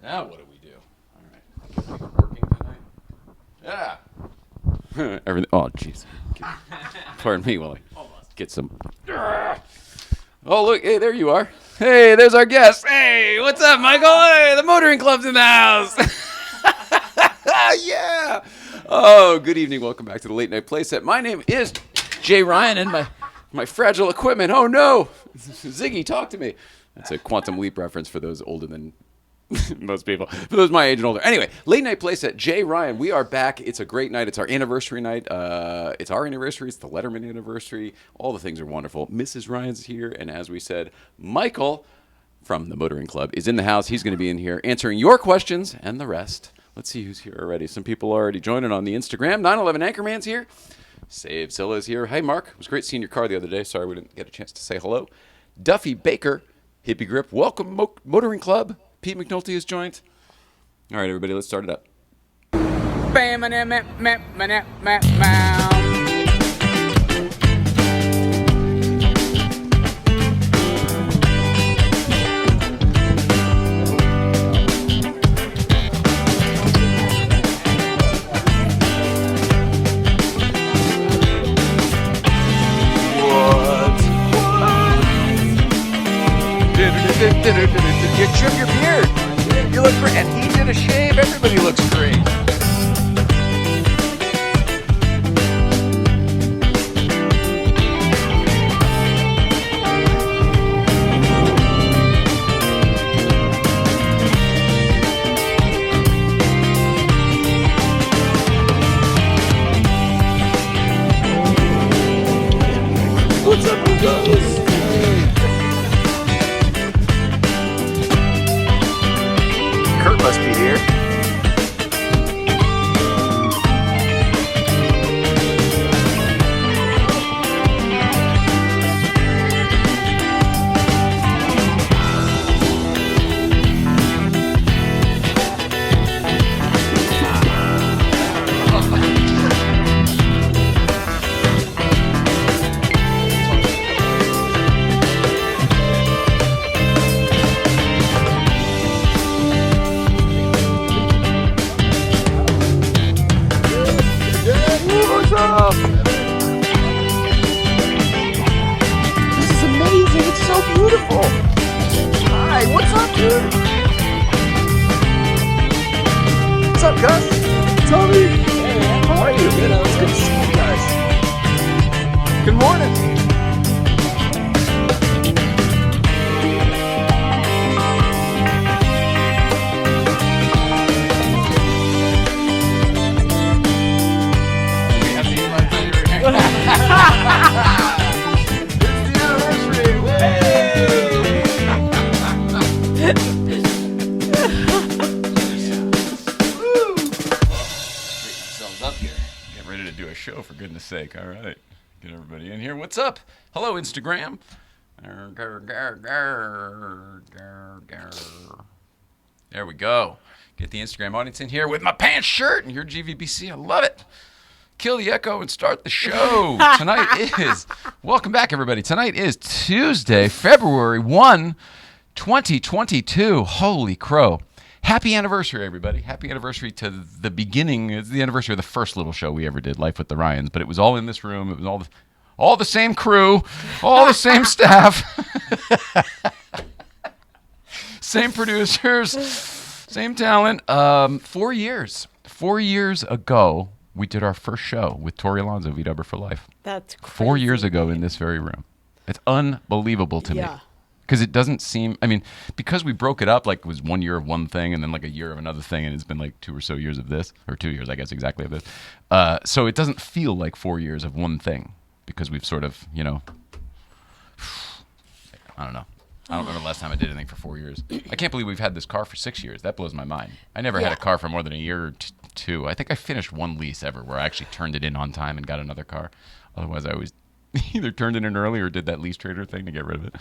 Now what do we do? All right. Working tonight? Yeah. Everything. Oh, jeez. Pardon me while I get some. Oh, look. Hey, there you are. Hey, there's our guest. Hey, what's up, Michael? Hey, the motoring club's in the house. Yeah. Oh, good evening. Welcome back to the Late Night Playset. My name is Jay Ryan, and my fragile equipment. Oh, no. Ziggy, talk to me. That's a Quantum Leap reference for those older than most people. For those my age and older. Anyway, Late Night Playset, Jay Ryan. We are back. It's a great night. It's our anniversary night. It's our anniversary. It's the Letterman anniversary. All the things are wonderful. Mrs. Ryan's here. And as we said, Michael from the Motoring Club is in the house. He's going to be in here answering your questions and the rest. Let's see who's here already. Some people are already joining on the Instagram. 911 Anchorman's here. Save Zilla's here. Hey, Mark. It was great seeing your car the other day. Sorry we didn't get a chance to say hello. Duffy Baker, Hippie Grip. Welcome, Motoring Club. Pete McNulty has joined. All right, everybody, let's start it up. You trim your beard. You look great. And he did a shave. Everybody looks great. What's up, Condos? Kurt must be here. This is amazing. It's so beautiful. Hi, what's up, dude? What's up, Gus? Tommy. Hey, man. How are you? Good. It's good to see you guys. Good morning. Show, for goodness sake. All right, get everybody in here. What's up? Hello, Instagram. There we go. Get the Instagram audience in here with my pants shirt and your GVBC. I love it. Kill the echo and start the show. Welcome back, everybody. Tonight is Tuesday, February 1, 2022. Holy crow. Happy anniversary, everybody. Happy anniversary to the beginning. It's the anniversary of the first little show we ever did, Life with the Ryans. But it was all in this room. It was all the same crew, all the same staff, same producers, same talent. 4 years. 4 years ago, we did our first show with Tori Alonso, V-Dubber for Life. That's crazy. 4 years ago in this very room. It's unbelievable to me. Because it doesn't seem, I mean, because we broke it up, like it was 1 year of one thing and then like a year of another thing, and it's been like 2 or so years of this, or 2 years, I guess, exactly of this. So it doesn't feel like 4 years of one thing, because we've sort of, I don't know. I don't remember the last time I did anything for 4 years. I can't believe we've had this car for 6 years. That blows my mind. I never had a car for more than a year or two. I think I finished one lease ever where I actually turned it in on time and got another car. Otherwise, I always either turned it in early or did that lease trader thing to get rid of it.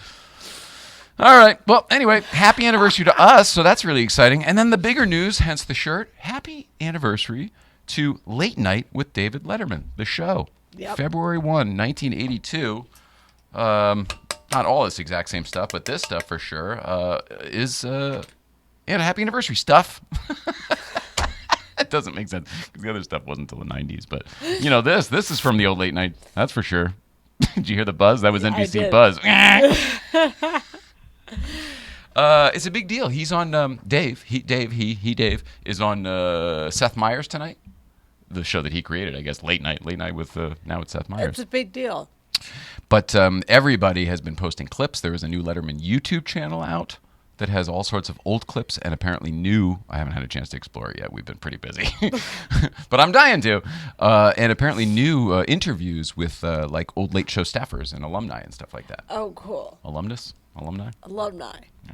All right. Well, anyway, happy anniversary to us. So that's really exciting. And then the bigger news, hence the shirt, happy anniversary to Late Night with David Letterman, the show. Yep. February 1, 1982. Not all this exact same stuff, but this stuff for sure is and a happy anniversary stuff. That doesn't make sense because the other stuff wasn't until the 90s. But, this is from the old late night. That's for sure. Did you hear the buzz? That was NBC buzz. It's a big deal. He's on Dave. Dave is on Seth Meyers tonight. The show that he created, I guess, late night with now it's Seth Meyers. It's a big deal. But everybody has been posting clips. There is a new Letterman YouTube channel out that has all sorts of old clips and apparently new. I haven't had a chance to explore it yet. We've been pretty busy. But I'm dying to. And apparently new interviews with like old late show staffers and alumni and stuff like that. Oh, cool. Alumni? Alumni. Yeah.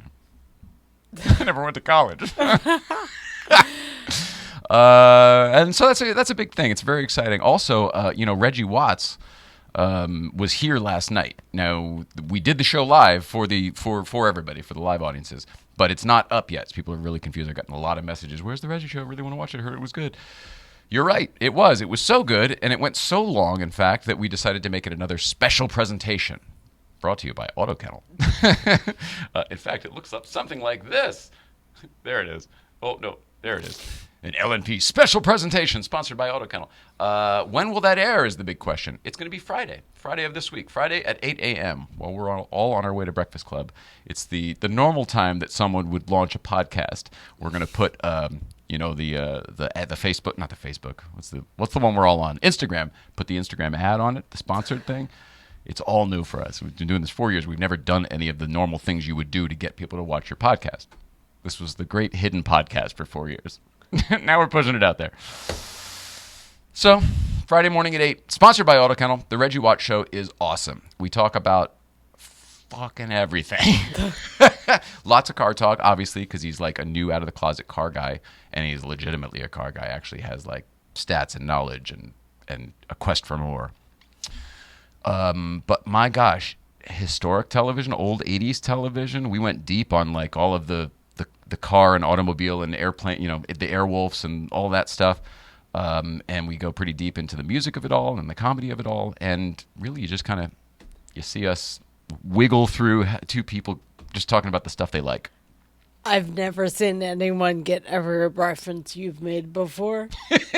I never went to college. And so that's a big thing. It's very exciting. Also, Reggie Watts was here last night. Now, we did the show live for everybody, for the live audiences, but it's not up yet. So people are really confused. I've gotten a lot of messages. Where's the Reggie show? I really want to watch it. I heard it was good. You're right. It was. It was so good, and it went so long, in fact, that we decided to make it another special presentation. Brought to you by Auto Kennel. In fact, it looks up something like this. There it is. Oh, no. There it is. An LNP special presentation sponsored by Auto Kennel. When will that air is the big question. It's going to be Friday of this week, Friday at 8 a.m. while we're all on our way to Breakfast Club. It's the normal time that someone would launch a podcast. We're going to put, the Facebook, not the Facebook. What's the one we're all on? Instagram. Put the Instagram ad on it, the sponsored thing. It's all new for us. We've been doing this 4 years. We've never done any of the normal things you would do to get people to watch your podcast. This was the great hidden podcast for 4 years. Now we're pushing it out there. So, Friday morning at 8, sponsored by Auto Kennel. The Reggie Watts Show is awesome. We talk about fucking everything. Lots of car talk, obviously, because he's like a new out-of-the-closet car guy, and he's legitimately a car guy. Actually has like stats and knowledge and a quest for more. But my gosh, historic television, old 80s television. We went deep on like all of the car and automobile and airplane, the Airwolves and all that stuff. And we go pretty deep into the music of it all and the comedy of it all. And really you see us wiggle through two people just talking about the stuff they like. I've never seen anyone get every reference you've made before.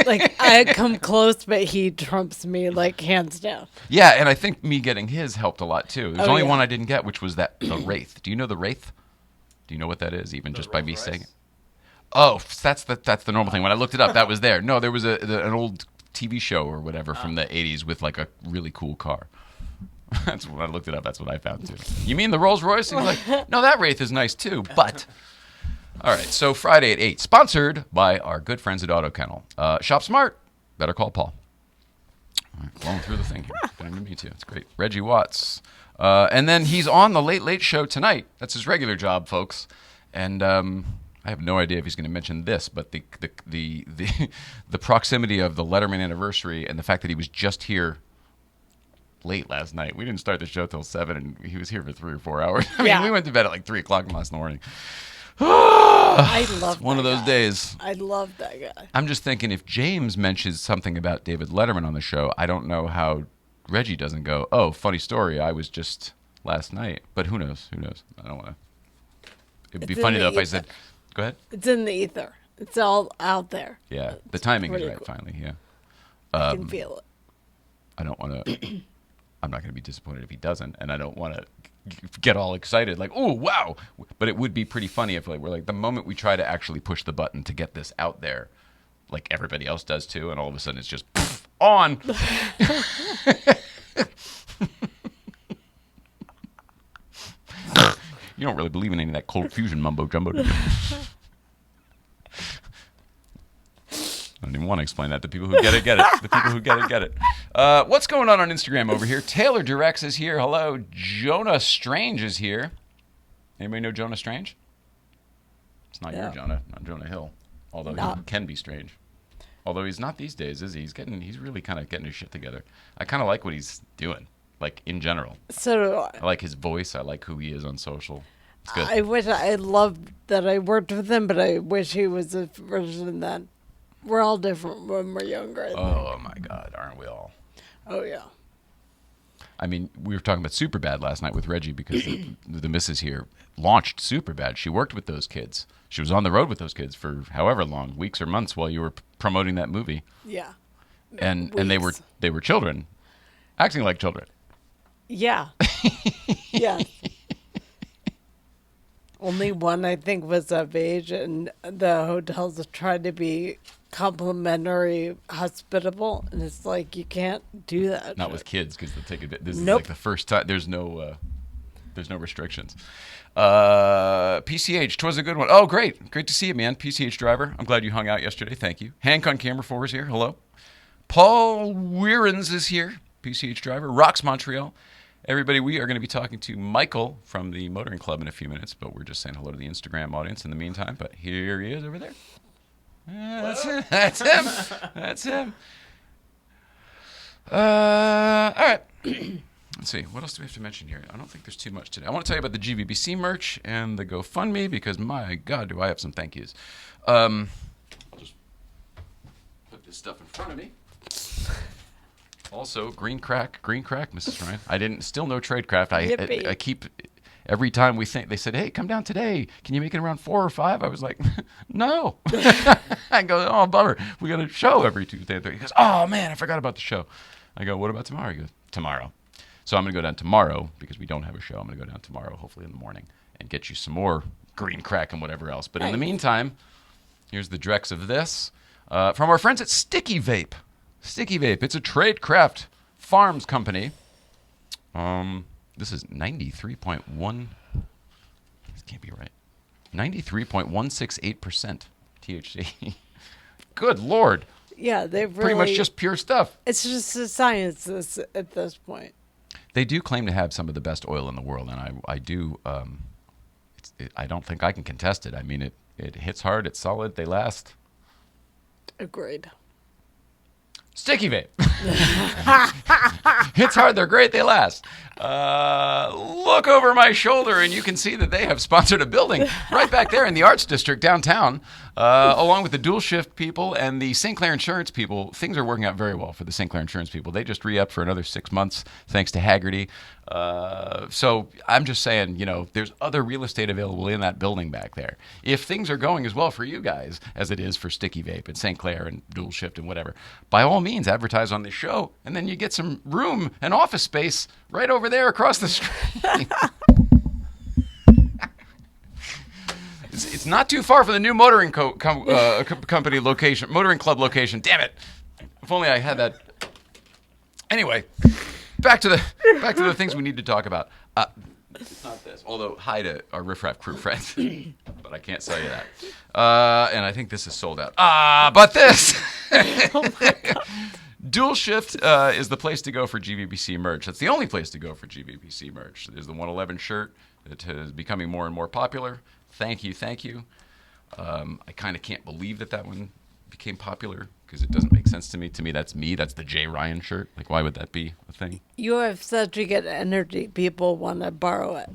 Like, I come close, but he trumps me, like, hands down. Yeah, and I think me getting his helped a lot, too. There's only one I didn't get, which was the Wraith. Do you know the Wraith? Do you know what that is, even just by me saying it? Oh, that's the normal thing. When I looked it up, that was there. No, there was an old TV show or whatever from the 80s with, like, a really cool car. That's when I looked it up. That's what I found, too. You mean the Rolls Royce? He's like, no, that Wraith is nice, too, but... All right, so Friday at 8, sponsored by our good friends at Auto Kennel. Shop smart. Better call Paul. All right, blowing through the thing here. Getting to meet you. It's great. Reggie Watts. And then he's on the Late Late Show tonight. That's his regular job, folks. And I have no idea if he's going to mention this, but the proximity of the Letterman anniversary and the fact that he was just here late last night. We didn't start the show till 7, and he was here for 3 or 4 hours. I mean, we went to bed at like 3 o'clock last morning. I love one of those days. I love that guy. I'm just thinking if James mentions something about David Letterman on the show, I don't know how Reggie doesn't go, oh, funny story, I was just last night. But who knows? I don't want to. It'd be funny though if I said, go ahead. It's in the ether. It's all out there. Yeah, the timing is right, cool. finally, yeah. I can feel it. I don't want to. I'm not going to be disappointed if he doesn't, and I don't want to get all excited like, oh, wow. But it would be pretty funny if we're like the moment we try to actually push the button to get this out there, like everybody else does too, and all of a sudden it's just on. You don't really believe in any of that cold fusion mumbo jumbo, do you? I don't even want to explain that. The people who get it, get it. The people who get it, get it. What's going on Instagram over here? Taylor Durex is here. Hello. Jonah Strange is here. Anybody know Jonah Strange? It's not your Jonah, not Jonah Hill. Although he can be strange. Although he's not these days, is he? He's really kind of getting his shit together. I kind of like what he's doing, like in general. So do I. I like his voice. I like who he is on social. It's good. I loved that I worked with him, but I wish he was a version that we're all different when we're younger. I think. Oh my God, aren't we all? Oh yeah. I mean, we were talking about Superbad last night with Reggie because the missus here launched Superbad. She worked with those kids. She was on the road with those kids for however long, weeks or months, while you were promoting that movie. Yeah. And they were children, acting like children. Yeah. Yeah. Only one, I think, was of age, and the hotels tried to be complimentary, hospitable, and it's like, you can't do that. Not with kids, because they'll take a bit. This Nope. is like the first time. There's no restrictions. PCH, 'twas a good one. Oh, great to see you, man. PCH driver. I'm glad you hung out yesterday. Thank you. Hank on camera 4 is here. Hello. Paul Weirens is here. PCH driver. Rocks Montreal. Everybody, we are going to be talking to Michael from the Motoring Club in a few minutes, but we're just saying hello to the Instagram audience in the meantime. But here he is over there. That's him. That's him. That's him. All right. Let's see. What else do we have to mention here? I don't think there's too much today. I want to tell you about the GVBC merch and the GoFundMe because, my God, do I have some thank yous. I'll just put this stuff in front of me. Also, green crack, Mrs. Ryan. Still no tradecraft. I keep, every time we think, they said, hey, come down today. Can you make it around 4 or 5? I was like, no. I go, oh, bummer. We got a show every Tuesday and Thursday. He goes, oh, man, I forgot about the show. I go, what about tomorrow? He goes, tomorrow. So I'm going to go down tomorrow because we don't have a show. I'm going to go down tomorrow, hopefully in the morning, and get you some more green crack and whatever else. But in the meantime, here's the Drex of this from our friends at Sticky Vape. Sticky Vape. It's a Tradecraft Farms company. This is 93.1. This can't be right. 93.168% THC. Good Lord. Yeah, they've really... Pretty much just pure stuff. It's just a science at this point. They do claim to have some of the best oil in the world, and I do. I don't think I can contest it. I mean, it hits hard. It's solid. They last. Agreed. Sticky Vape. Hits hard. They're great. They last. Look over my shoulder, and you can see that they have sponsored a building right back there in the Arts District downtown, along with the Dual Shift people and the St. Clair Insurance people. Things are working out very well for the St. Clair Insurance people. They just re-upped for another 6 months, thanks to Haggerty. So I'm just saying, there's other real estate available in that building back there. If things are going as well for you guys as it is for Sticky Vape and St. Clair and Dual Shift and whatever, by all means, advertise on this show, and then you get some room and office space right over there across the street. It's not too far from the new motoring company location, motoring club location. Damn it! If only I had that. Anyway, back to the things we need to talk about. It's not this. Although, hi to our Riff Raff crew friends, but I can't sell you that. And I think this is sold out. But this. Oh my God. Dual Shift is the place to go for GVBC merch. That's the only place to go for GVBC merch. There's the 111 shirt that is becoming more and more popular. Thank you. I kind of can't believe that one became popular because it doesn't make sense to me. To me, that's me. That's the Jay Ryan shirt. Like, why would that be a thing? You have such a good energy. People want to borrow it.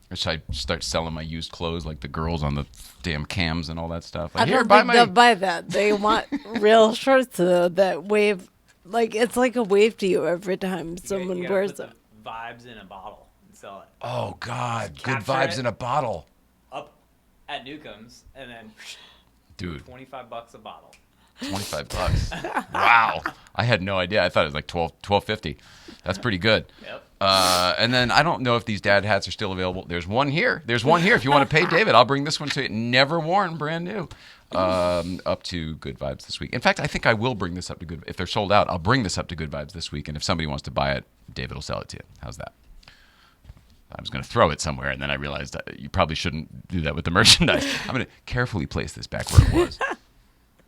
Or should I start selling my used clothes like the girls on the damn cams and all that stuff? Like, I don't think they'll buy that. They want real shirts that wave. Like, it's like a wave to you every time someone wears them. The vibes in a bottle and sell it. Oh, God. Good vibes in a bottle. Up at Newcomb's and then... Dude. $25 a bottle. $25. Wow. I had no idea. I thought it was like $12.50. That's pretty good. Yep. And then I don't know if these dad hats are still available. There's one here. If you want to pay David, I'll bring this one to you. Never worn, brand new. Up to Good Vibes this week. In fact, I think I will bring this up to Good. If they're sold out, I'll bring this up to Good Vibes this week. And if somebody wants to buy it, David will sell it to you. How's that? I was going to throw it somewhere, and then I realized that you probably shouldn't do that with the merchandise. I'm going to carefully place this back where it was.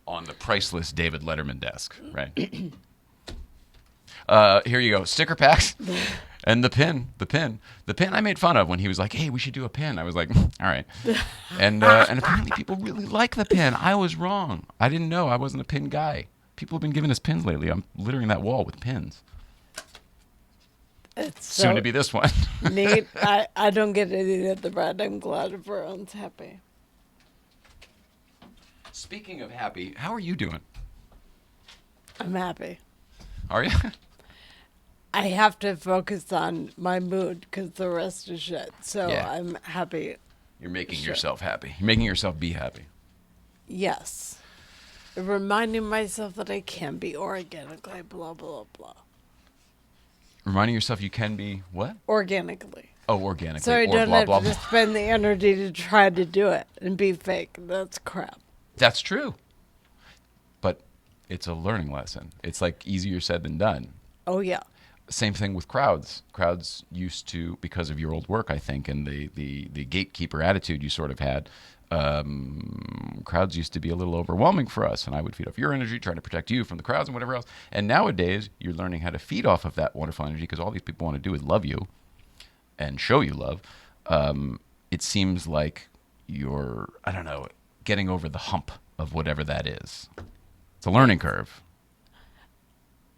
On the priceless David Letterman desk, right? Here you go. Sticker packs. And the pin I made fun of when he was like, hey, we should do a pin. I was like, all right. And apparently people really like the pin. I was wrong. I didn't know. I wasn't a pin guy. People have been giving us pins lately. I'm littering that wall with pins. It's soon to be this one. Neat. I don't get any of the bread. I'm glad everyone's happy. Speaking of happy, how are you doing? I'm happy. Are you? I have to focus on my mood because the rest is shit. So Yeah. I'm happy. You're making Sure. yourself happy. You're making yourself be happy. Yes. Reminding myself that I can be organically, blah, blah, blah. Reminding yourself you can be what? Organically. Oh, organically. So I or don't blah, have blah, to blah. just spend the energy to try to do it and be fake. That's crap. That's true. But it's a learning lesson. It's like easier said than done. Oh, yeah. Same thing with crowds. Crowds used to, because of your old work, I think, and the gatekeeper attitude you sort of had, crowds used to be a little overwhelming for us, and I would feed off your energy, trying to protect you from the crowds and whatever else. And nowadays, you're learning how to feed off of that wonderful energy because all these people want to do is love you and show you love. It seems like you're, I don't know, getting over the hump of whatever that is. It's a learning curve.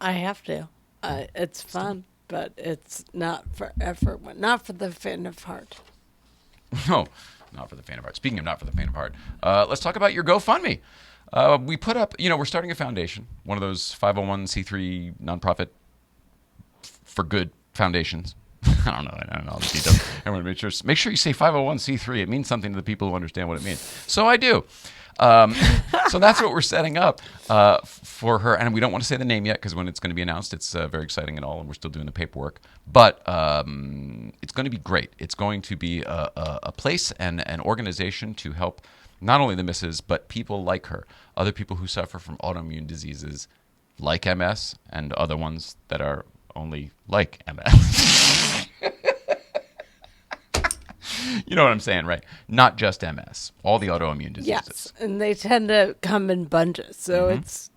I have to. It's fun, but it's not for everyone. Not for the faint of heart. No, not for the faint of heart. Speaking of not for the faint of heart, let's talk about your GoFundMe. We put up, we're starting a foundation, one of those 501c3 nonprofit for good foundations. I don't know all the details. Everyone make sure you say 501c3. It means something to the people who understand what it means. So I do. So that's what we're setting up for her. And we don't want to say the name yet because when it's going to be announced, it's very exciting and all, and we're still doing the paperwork. But it's going to be great. It's going to be a place and an organization to help not only the missus, but people like her, other people who suffer from autoimmune diseases like MS and other ones that are only like MS. You know what I'm saying, right? Not just MS, all the autoimmune diseases. Yes, and they tend to come in bunches, so They're it's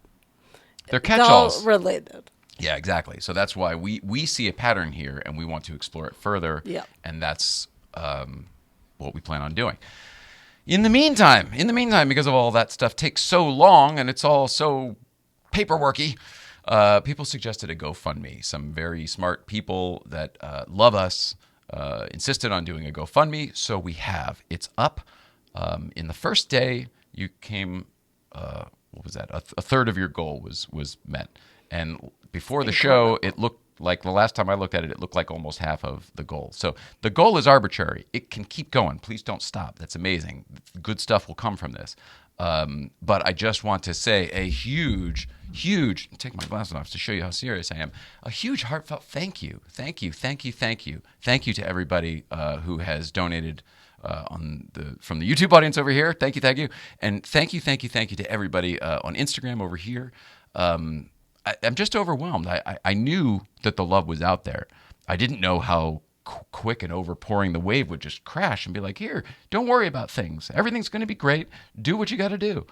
catch-alls. all related. Yeah, exactly. So that's why we see a pattern here, and we want to explore it further. Yeah. And that's what we plan on doing. In the meantime, because of all that stuff takes so long and it's all so paperworky, people suggested a GoFundMe. Some very smart people that love us insisted on doing a GoFundMe, so we have. It's up. In the first day, you came. What was that? A third of your goal was met, and before the show, it looked like the last time I looked at it, it looked like almost half of the goal. So the goal is arbitrary. It can keep going. Please don't stop. That's amazing. Good stuff will come from this. But I just want to say a huge, take my glasses off to show you how serious I am. A huge heartfelt thank you to everybody who has donated from the YouTube audience over here. Thank you, and thank you to everybody on Instagram over here. I'm just overwhelmed. I knew that the love was out there. I didn't know how quick and overpouring the wave would just crash and be like, here, don't worry about things. Everything's going to be great. Do what you got to do.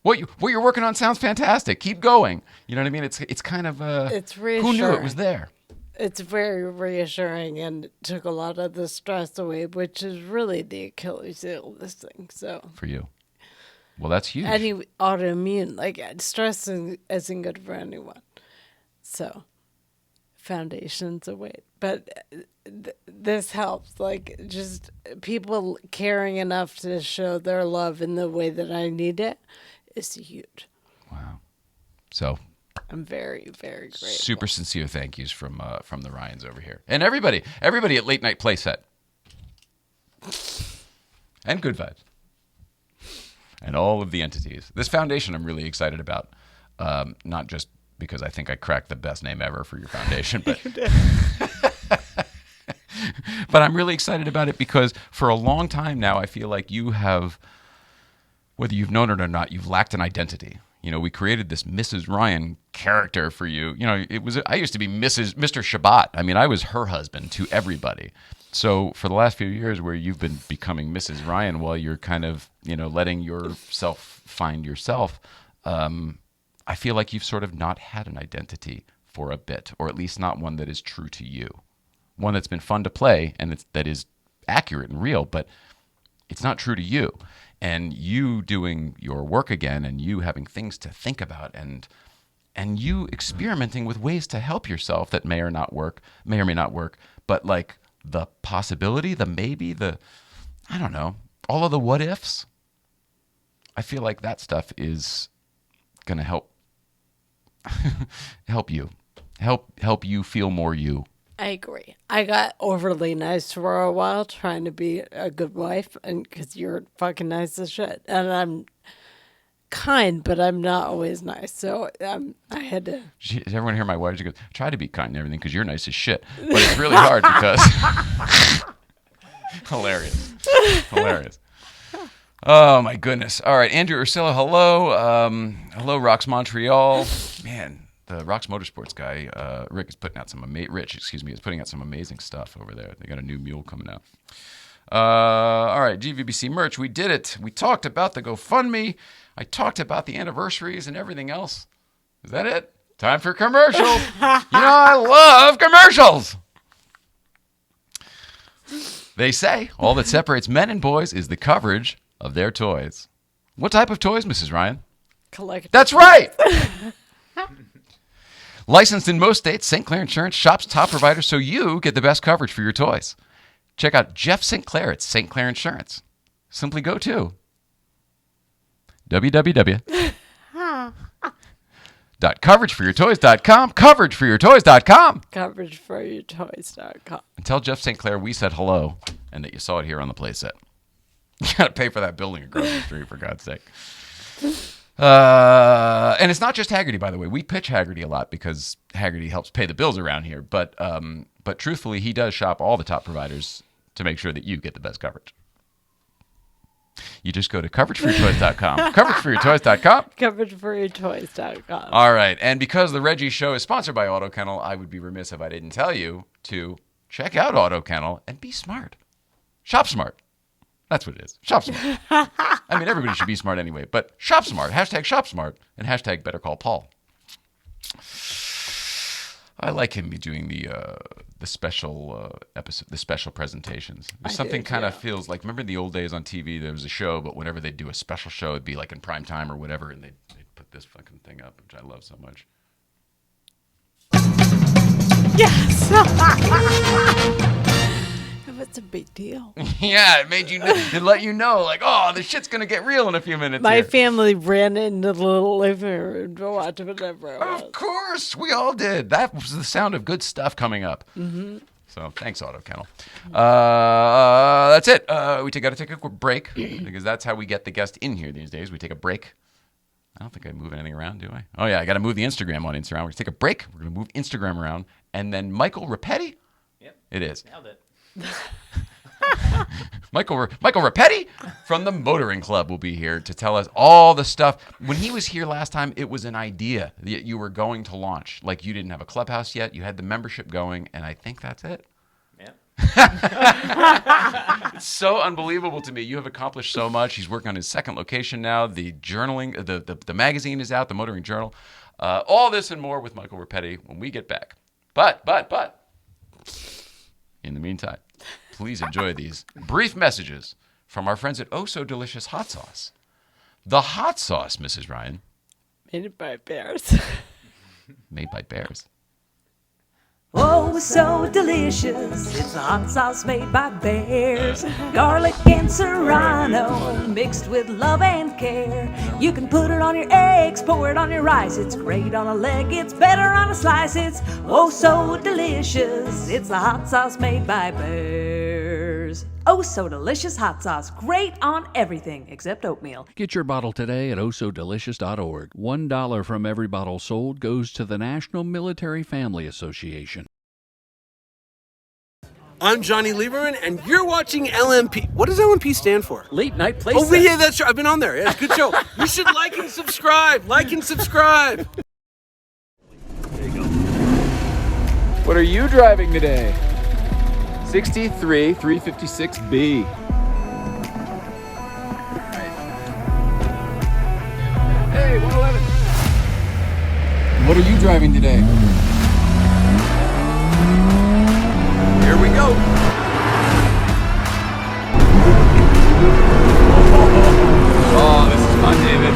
What you're working on sounds fantastic. Keep going. You know what I mean? It's kind of It's reassuring. who knew it was there? It's very reassuring and took a lot of the stress away, which is really the Achilles heel of this thing. So For you. Well, that's huge. any autoimmune, like stress isn't good for anyone. So foundation's a weight, but this helps. Like just people caring enough to show their love in the way that I need it is huge. Wow. So I'm very, very grateful. super sincere thank yous from the Ryans over here. And everybody at Late Night Playset. And Good Vibes. And all of the entities. This foundation I'm really excited about. Not just because I think I cracked the best name ever for your foundation, but but I'm really excited about it because for a long time now, I feel like you have, whether you've known it or not, you've lacked an identity. You know, we created this Mrs. Ryan character for you. You know, I used to be Mr. Shabbat. I mean, I was her husband to everybody. So for the last few years where you've been becoming Mrs. Ryan while you're kind of, letting yourself find yourself, I feel like you've sort of not had an identity for a bit, or at least not one that is true to you. One that's been fun to play and that is accurate and real, but it's not true to you. And you doing your work again and you having things to think about and you experimenting with ways to help yourself that may or may not work, but like the possibility, the maybe, I don't know, all of the what ifs. I feel like that stuff is going to help you help you feel more you. I agree. I got overly nice for a while trying to be a good wife, and because you're fucking nice as shit. And I'm kind, but I'm not always nice. So I had to. Does everyone hear my wife? She goes, try to be kind and everything because you're nice as shit. But it's really hard because... Hilarious. Oh, my goodness. All right, Andrew Ursillo, hello. Hello, Rocks Montreal. Man, the Rocks Motorsports guy, Rick, is putting out some is putting out some amazing stuff over there. They got a new mule coming out. All right, GVBC merch. We did it. We talked about the GoFundMe. I talked about the anniversaries and everything else. Is that it? Time for commercials. I love commercials. They say all that separates men and boys is the coverage of their toys. What type of toys, Mrs. Ryan? Collective. That's right. Licensed in most states, St. Clair Insurance shops top providers so you get the best coverage for your toys. Check out Jeff St. Clair at St. Clair Insurance. Simply go to www.coverageforyourtoys.com. Coverageforyourtoys.com. Coverageforyourtoys.com. And tell Jeff St. Clair we said hello and that you saw it here on the Playset. You got to pay for that building across the street, for God's sake. And it's not just Haggerty, by the way. We pitch Haggerty a lot because Haggerty helps pay the bills around here. But truthfully, he does shop all the top providers to make sure that you get the best coverage. You just go to coverageforyourtoys.com. Coverageforyourtoys.com. Coverageforyourtoys.com. All right. And because the Reggie Show is sponsored by Auto Kennel, I would be remiss if I didn't tell you to check out Auto Kennel and be smart. Shop smart. That's what it is. Shop smart. I mean, everybody should be smart anyway, but shop smart. Hashtag shop smart and hashtag better call Paul. I like him doing the special episode, the special presentations. There's something kind of feels like, remember the old days on TV, there was a show, but whenever they'd do a special show, it'd be like in prime time or whatever, and they'd put this fucking thing up, which I love so much. Yes. It's a big deal. Yeah, it let you know, like, oh, the shit's gonna get real in a few minutes. My here. family ran into the little living room to watch whatever it was. Of course, we all did. That was the sound of good stuff coming up. Mm-hmm. So thanks, Auto Kennel. That's it. We got to take a quick break because that's how we get the guest in here these days. We take a break. I don't think I move anything around, do I? Oh yeah, I got to move the Instagram on Instagram. We're gonna take a break. We're gonna move Instagram around, and then Michael Rapetti. Yep. It is. Nailed it. Michael Rapetti from the Motoring Club will be here to tell us all the stuff. When he was here last time, it was an idea that you were going to launch. Like, you didn't have a clubhouse yet. You had the membership going, and I think that's it. Yeah. It's so unbelievable to me. You have accomplished so much. He's working on his second location now. The journaling, the magazine is out, the Motoring Journal. All this and more with Michael Rapetti when we get back. But, in the meantime, please enjoy these brief messages from our friends at Oh So Delicious Hot Sauce. The hot sauce, Mrs. Ryan. Made by bears. Made by bears. Oh, so delicious. It's a hot sauce made by bears. Garlic and serrano mixed with love and care. You can put it on your eggs, pour it on your rice. It's great on a leg, it's better on a slice. It's oh so delicious. It's a hot sauce made by bears. Oh, so delicious hot sauce. Great on everything except oatmeal. Get your bottle today at ohsodelicious.org. $1 from every bottle sold goes to the National Military Family Association. I'm Johnny Lieberman, and you're watching LNP. What does LNP stand for? Late Night Playset. Oh, yeah, that's right. I've been on there. Yeah, it's a good show. You should like and subscribe. Like and subscribe. What are you driving today? 63 356B. Hey, 111. What are you driving today? Here we go. Oh, this is fun, David.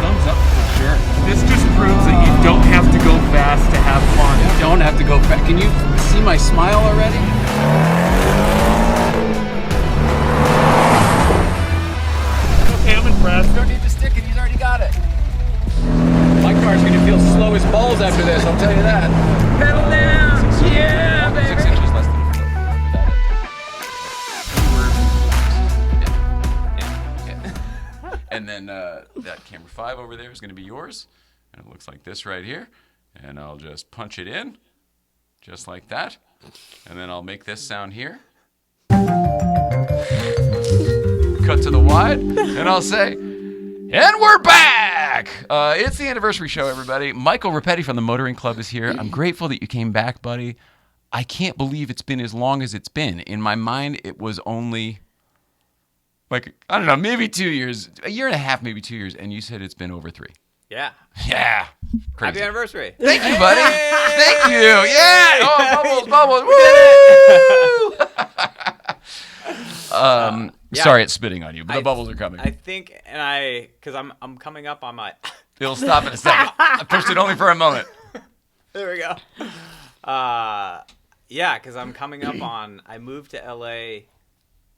Thumbs up for sure. This just proves that you don't have to go fast to have fun. You don't have to go fast. Can you see my smile already? Okay, I'm impressed. You don't need to stick it. He's already got it. My car's going to feel slow as balls after this, I'll tell you that. And then that camera 5 over there is going to be yours. And it looks like this right here. And I'll just punch it in, just like that. And then I'll make this sound here. Cut to the wide, and I'll say, and we're back! It's the anniversary show, everybody. Michael Rapetti from the Motoring Club is here. I'm grateful that you came back, buddy. I can't believe it's been as long as it's been. In my mind, it was only, like, I don't know, maybe 2 years, a year and a half, maybe 2 years, and you said it's been over 3. Yeah. Yeah. Crazy. Happy anniversary. Thank you, buddy. Thank you. Yeah. Oh, bubbles. Woo! Yeah. Sorry, it's spitting on you, but the bubbles are coming. I think, because I'm coming up on my. It'll stop in a second. I pushed it only for a moment. There we go. Yeah, because I'm coming up on. I moved to LA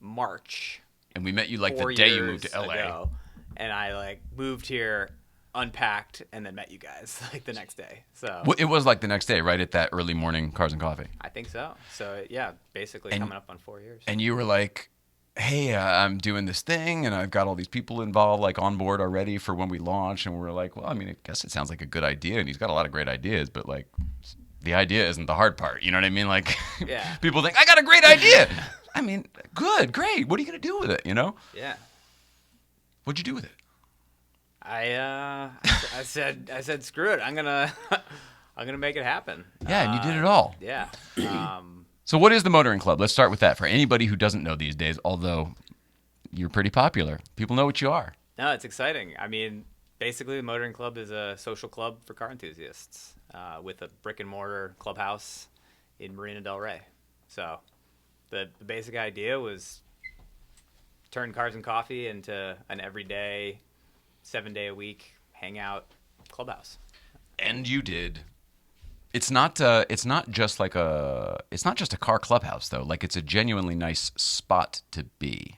March. And we met you like the 4 day you years moved to LA. ago, and I like moved here, unpacked, and then met you guys like the next day. So Well, it was like the next day, right at that early morning Cars and Coffee. I think so. So yeah, basically And- coming up on 4 years. And you were like, hey, I'm doing this thing, and I've got all these people involved, like on board already for when we launch. And we were like, well, I mean, I guess it sounds like a good idea, and he's got a lot of great ideas, but like, the idea isn't the hard part. You know what I mean? Like, Yeah. people think, I got a great idea. I mean, good, great. What are you gonna do with it? You know? Yeah. What'd you do with it? I said screw it. I'm gonna make it happen. Yeah, and you did it all. Yeah. So what is the Motoring Club? Let's start with that for anybody who doesn't know these days, although you're pretty popular. People know what you are. No, it's exciting. I mean, basically, the Motoring Club is a social club for car enthusiasts with a brick and mortar clubhouse in Marina del Rey. So the basic idea was turn Cars and Coffee into an everyday, 7-day a week hangout clubhouse. And you did. It's not just a car clubhouse though. Like, it's a genuinely nice spot to be.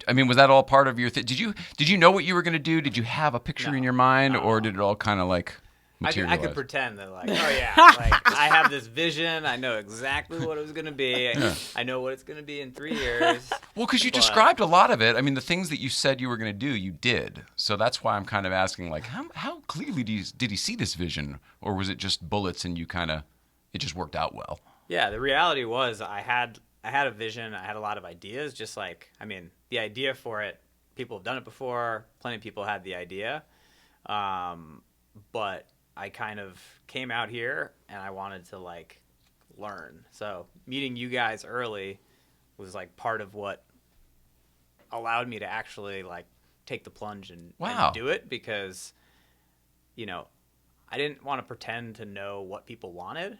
I mean, was that all part of your thing? Did you know what you were going to do? Did you have a picture in your mind, or did it all kind of like I materialize? could pretend that, like, oh yeah, like I have this vision. I know exactly what it was going to be. I know what it's going to be in 3 years. Well, because you But- described a lot of it. I mean, the things that you said you were going to do, you did. So that's why I'm kind of asking, like, how clearly did he see this vision, or was it just bullets and it just worked out well? Yeah, the reality was I had a vision. I had a lot of ideas. Just like, I mean, the idea for it, people have done it before. Plenty of people had the idea, but I kind of came out here and I wanted to like learn. So meeting you guys early was like part of what allowed me to actually like take the plunge and do it, because, you know, I didn't want to pretend to know what people wanted,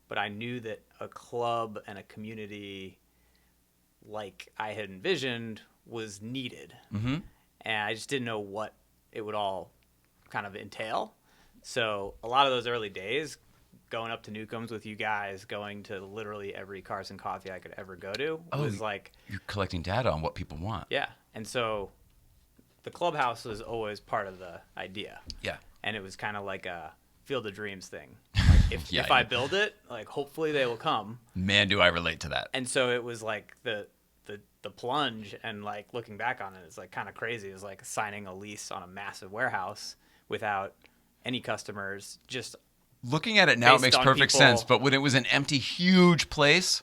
but I knew that a club and a community like I had envisioned was needed. Mm-hmm. And I just didn't know what it would all kind of entail. So a lot of those early days, going up to Newcombs with you guys, going to literally every Cars and Coffee I could ever go to, was like... You're collecting data on what people want. Yeah. And so the clubhouse was always part of the idea. Yeah. And it was kind of like a Field of Dreams thing. Like if I build it, like hopefully they will come. Man, do I relate to that. And so it was like the plunge, and like looking back on it, it's like kind of crazy. It was like signing a lease on a massive warehouse without any customers. Just looking at it now, it based makes on perfect people- sense. But when it was an empty, huge place,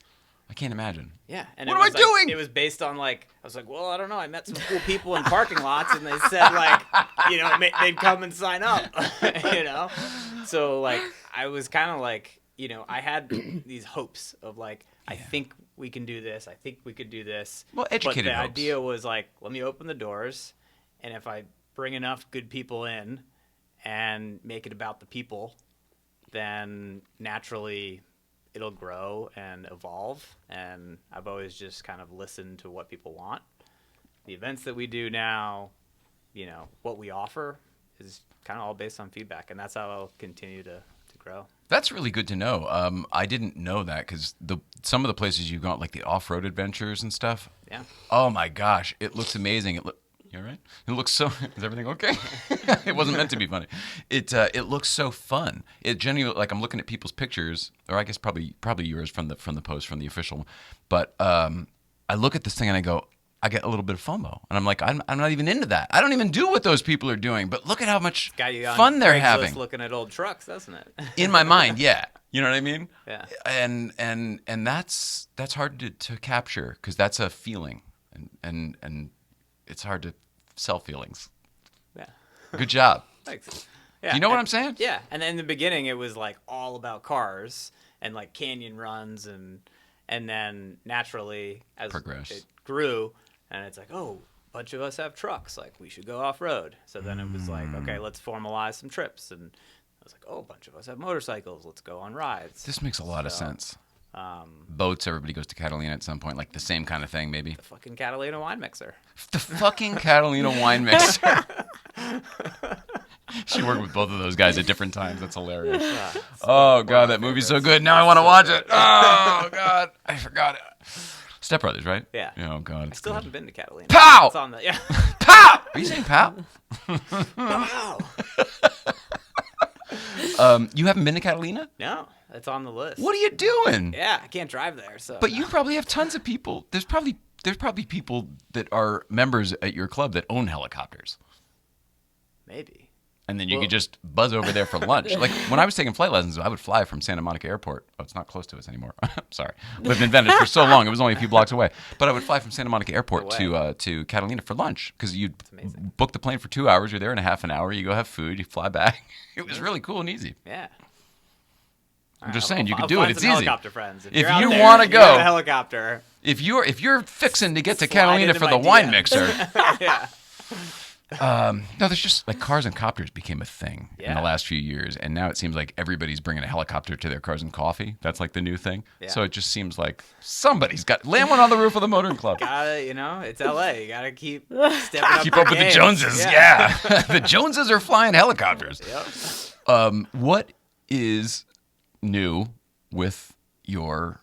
I can't imagine. Yeah. And What it am I was like, doing? It was based on like, I was like, well, I don't know. I met some cool people in parking lots, and they said like, you know, they'd come and sign up, you know? So like, I was kind of like, you know, I had these hopes of like, I think we can do this. I think we could do this. Well, educated But the hopes. idea was like, let me open the doors, and if I bring enough good people in and make it about the people, then naturally it'll grow and evolve. And I've always just kind of listened to what people want. The events that we do now, you know, what we offer is kind of all based on feedback, and that's how I'll continue to grow. That's really good to know. I didn't know that, because some of the places you've gone, like the OffRoad Adventures and stuff. Yeah. Oh my gosh, it looks amazing. You all right? It looks so. Is everything okay? It wasn't meant to be funny. It looks so fun. It genuinely, like, I'm looking at people's pictures, or I guess probably yours from the post from the official. But I look at this thing and I go, I get a little bit of FOMO, and I'm like, I'm not even into that. I don't even do what those people are doing, but look at how much Got you on fun they're Craigslist having. looking at old trucks, doesn't it? In my mind, yeah. You know what I mean? Yeah. And that's hard to capture because that's a feeling, and it's hard to sell feelings. Yeah. Good job. Thanks. Yeah. Do you know what I'm saying? Yeah. And then in the beginning, it was like all about cars and like canyon runs, and then naturally as Progress. it grew, and it's like, oh, a bunch of us have trucks, like we should go off road. So then it was like, okay, let's formalize some trips, and I was like, oh, a bunch of us have motorcycles, let's go on rides. This makes a lot of So, sense. Boats, everybody goes to Catalina at some point, like the same kind of thing, maybe. The fucking Catalina wine mixer. The fucking Catalina wine mixer. She worked with both of those guys at different times. That's hilarious. Oh, God, that movie's so good. Now I want to watch it. Oh, God. I forgot it. Step Brothers, right? Yeah. Oh, God. I still haven't been to Catalina. Pow! It's on the, yeah. Pow! Are you saying pow? Wow. You haven't been to Catalina? No, it's on the list. What are you doing? Yeah, I can't drive there, so. But you probably have tons of people. There's probably people that are members at your club that own helicopters. Maybe. And then you Well- could just buzz over there for lunch. Like when I was taking flight lessons, I would fly from Santa Monica Airport. Oh, it's not close to us anymore. Sorry. Lived in Venice for so long. It was only a few blocks away. But I would fly from Santa Monica Airport to Catalina for lunch because you'd amazing. book the plane for 2 hours. You're there in a half an hour. You go have food. You fly back. It was really cool and easy. Yeah. I'm just saying, you I'll could do find it. It's some easy. Helicopter friends. If you're out you there, wanna you go- got a helicopter. If you're fixing to get to Slide Catalina into for my the wine DM. mixer, Yeah. no, there's just like cars and copters became a thing in the Yeah. last few years, and now it seems like everybody's bringing a helicopter to their Cars and Coffee. That's like the new thing. Yeah. So it just seems like somebody's got land one on the roof of the motoring club. Gotta, it's LA. You gotta keep stepping up. Keep your up with the game. Joneses. Yeah, the Joneses are flying helicopters. Yep. What is new with your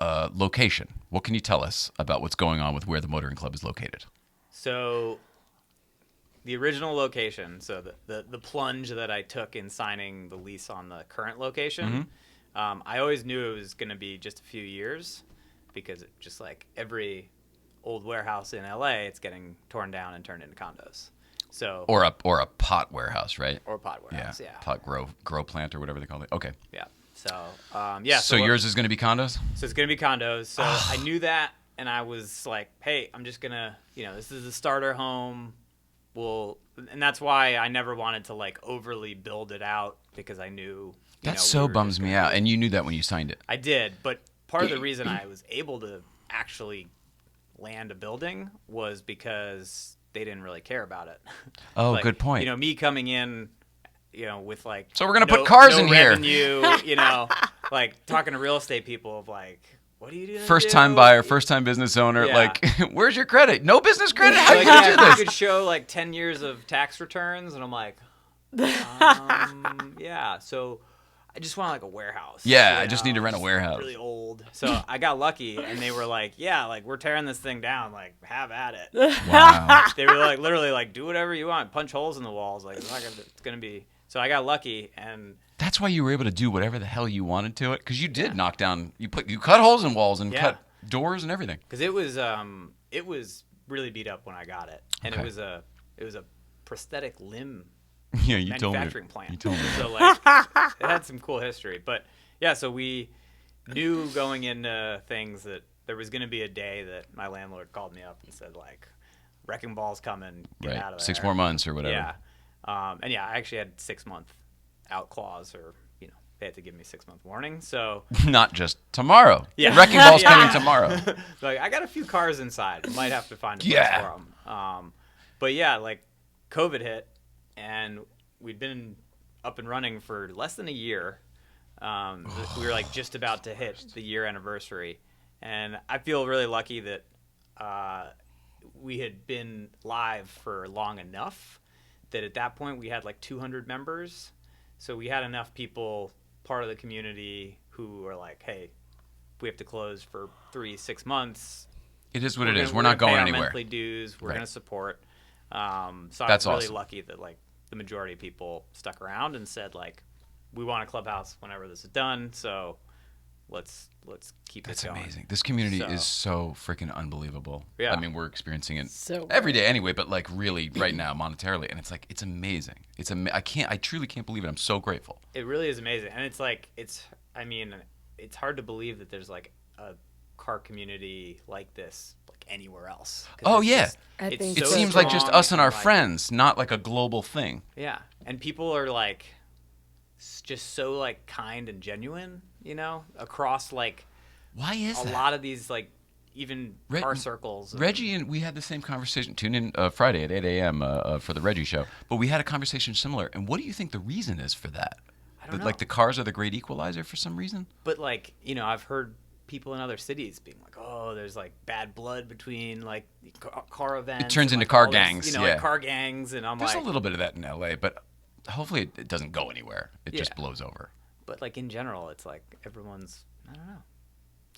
location? What can you tell us about what's going on with where the motoring club is located? So, the original location, so the plunge that I took in signing the lease on the current location, I always knew it was going to be just a few years because it, just like every old warehouse in LA, it's getting torn down and turned into condos. So Or a pot warehouse, right? or pot warehouse, yeah. Pot grow plant or whatever they call it. Okay. Yeah. So So yours is going to be condos? So it's going to be condos. So I knew that, and I was like, hey, I'm just going to, this is a starter home. And that's why I never wanted to like overly build it out because I knew. That so bums me out. And you knew that when you signed it. I did. But part of the reason I was able to actually land a building was because they didn't really care about it. Oh, Like, good point. Me coming in, with like. So we're gonna put cars in here. Revenue, like talking to real estate people of like, what are you doing? First time buyer, first time business owner. Yeah. Like, where's your credit? No business credit? How Like, you going to do you this? could show like 10 years of tax returns, and I'm like, yeah. So I just want like a warehouse. Yeah, I just need to rent a It's warehouse. Really old. So I got lucky, and they were like, yeah, like we're tearing this thing down. Like, have at it. Wow. They were like, literally, like do whatever you want, punch holes in the walls. Like it's gonna be. So I got lucky, and That's why you were able to do whatever the hell you wanted to it, because you did knock down. You cut holes in walls and Yeah. cut doors and everything. because it was really beat up when I got it, and Okay. it was a prosthetic limb Yeah, you told me. manufacturing plant. You told me. So like it had some cool history. But yeah, so we knew going into things that there was going to be a day that my landlord called me up and said like, wrecking ball's coming, get out of there. 6 more months or whatever. Yeah. And yeah, I actually had 6-month out clause, or they had to give me 6-month warning. So Not just tomorrow. Yeah. Wrecking ball's Yeah. coming tomorrow. like I got a few cars inside. Might have to find a place Yeah. for them. But yeah, like COVID hit, and we'd been up and running for less than a year. We were like just about to hit the year anniversary, and I feel really lucky that we had been live for long enough that at that point we had like 200 members. So we had enough people, part of the community, who were like, hey, we have to close for 3-6 months. It is what it is. We're We're not gonna pay going our anywhere. monthly dues. We're Right. going to support. So I That's was really awesome. lucky that like the majority of people stuck around and said like, we want a clubhouse whenever this is done. So let's keep That's it going. amazing. This community So- is so freaking unbelievable. Yeah. I mean, we're experiencing it So every day anyway, but like really right now monetarily, and it's like it's amazing. I truly can't believe it. I'm so grateful. It really is amazing, and it's like I mean, it's hard to believe that there's like a car community like this like anywhere else. 'Cause Oh, it's yeah. just- I it's think It so seems like just strong us and our like- friends, not like a global thing. Yeah, and people are like just so like kind and genuine, across like Why is a that? lot of these like even Reg- car circles. Reggie and we had the same conversation. Tune in Friday at 8 a.m. For the Reggie show. But we had a conversation similar. And what do you think the reason is for that? I don't know. Like the cars are the great equalizer for some reason? But like I've heard people in other cities being like, oh, there's like bad blood between like car events. turns and, into like, car all this, gangs, like yeah. car gangs, and I'm There's like, a little bit of that in LA, but hopefully it doesn't go anywhere. It just Yeah. blows over. but like in general, it's like everyone's, I don't know.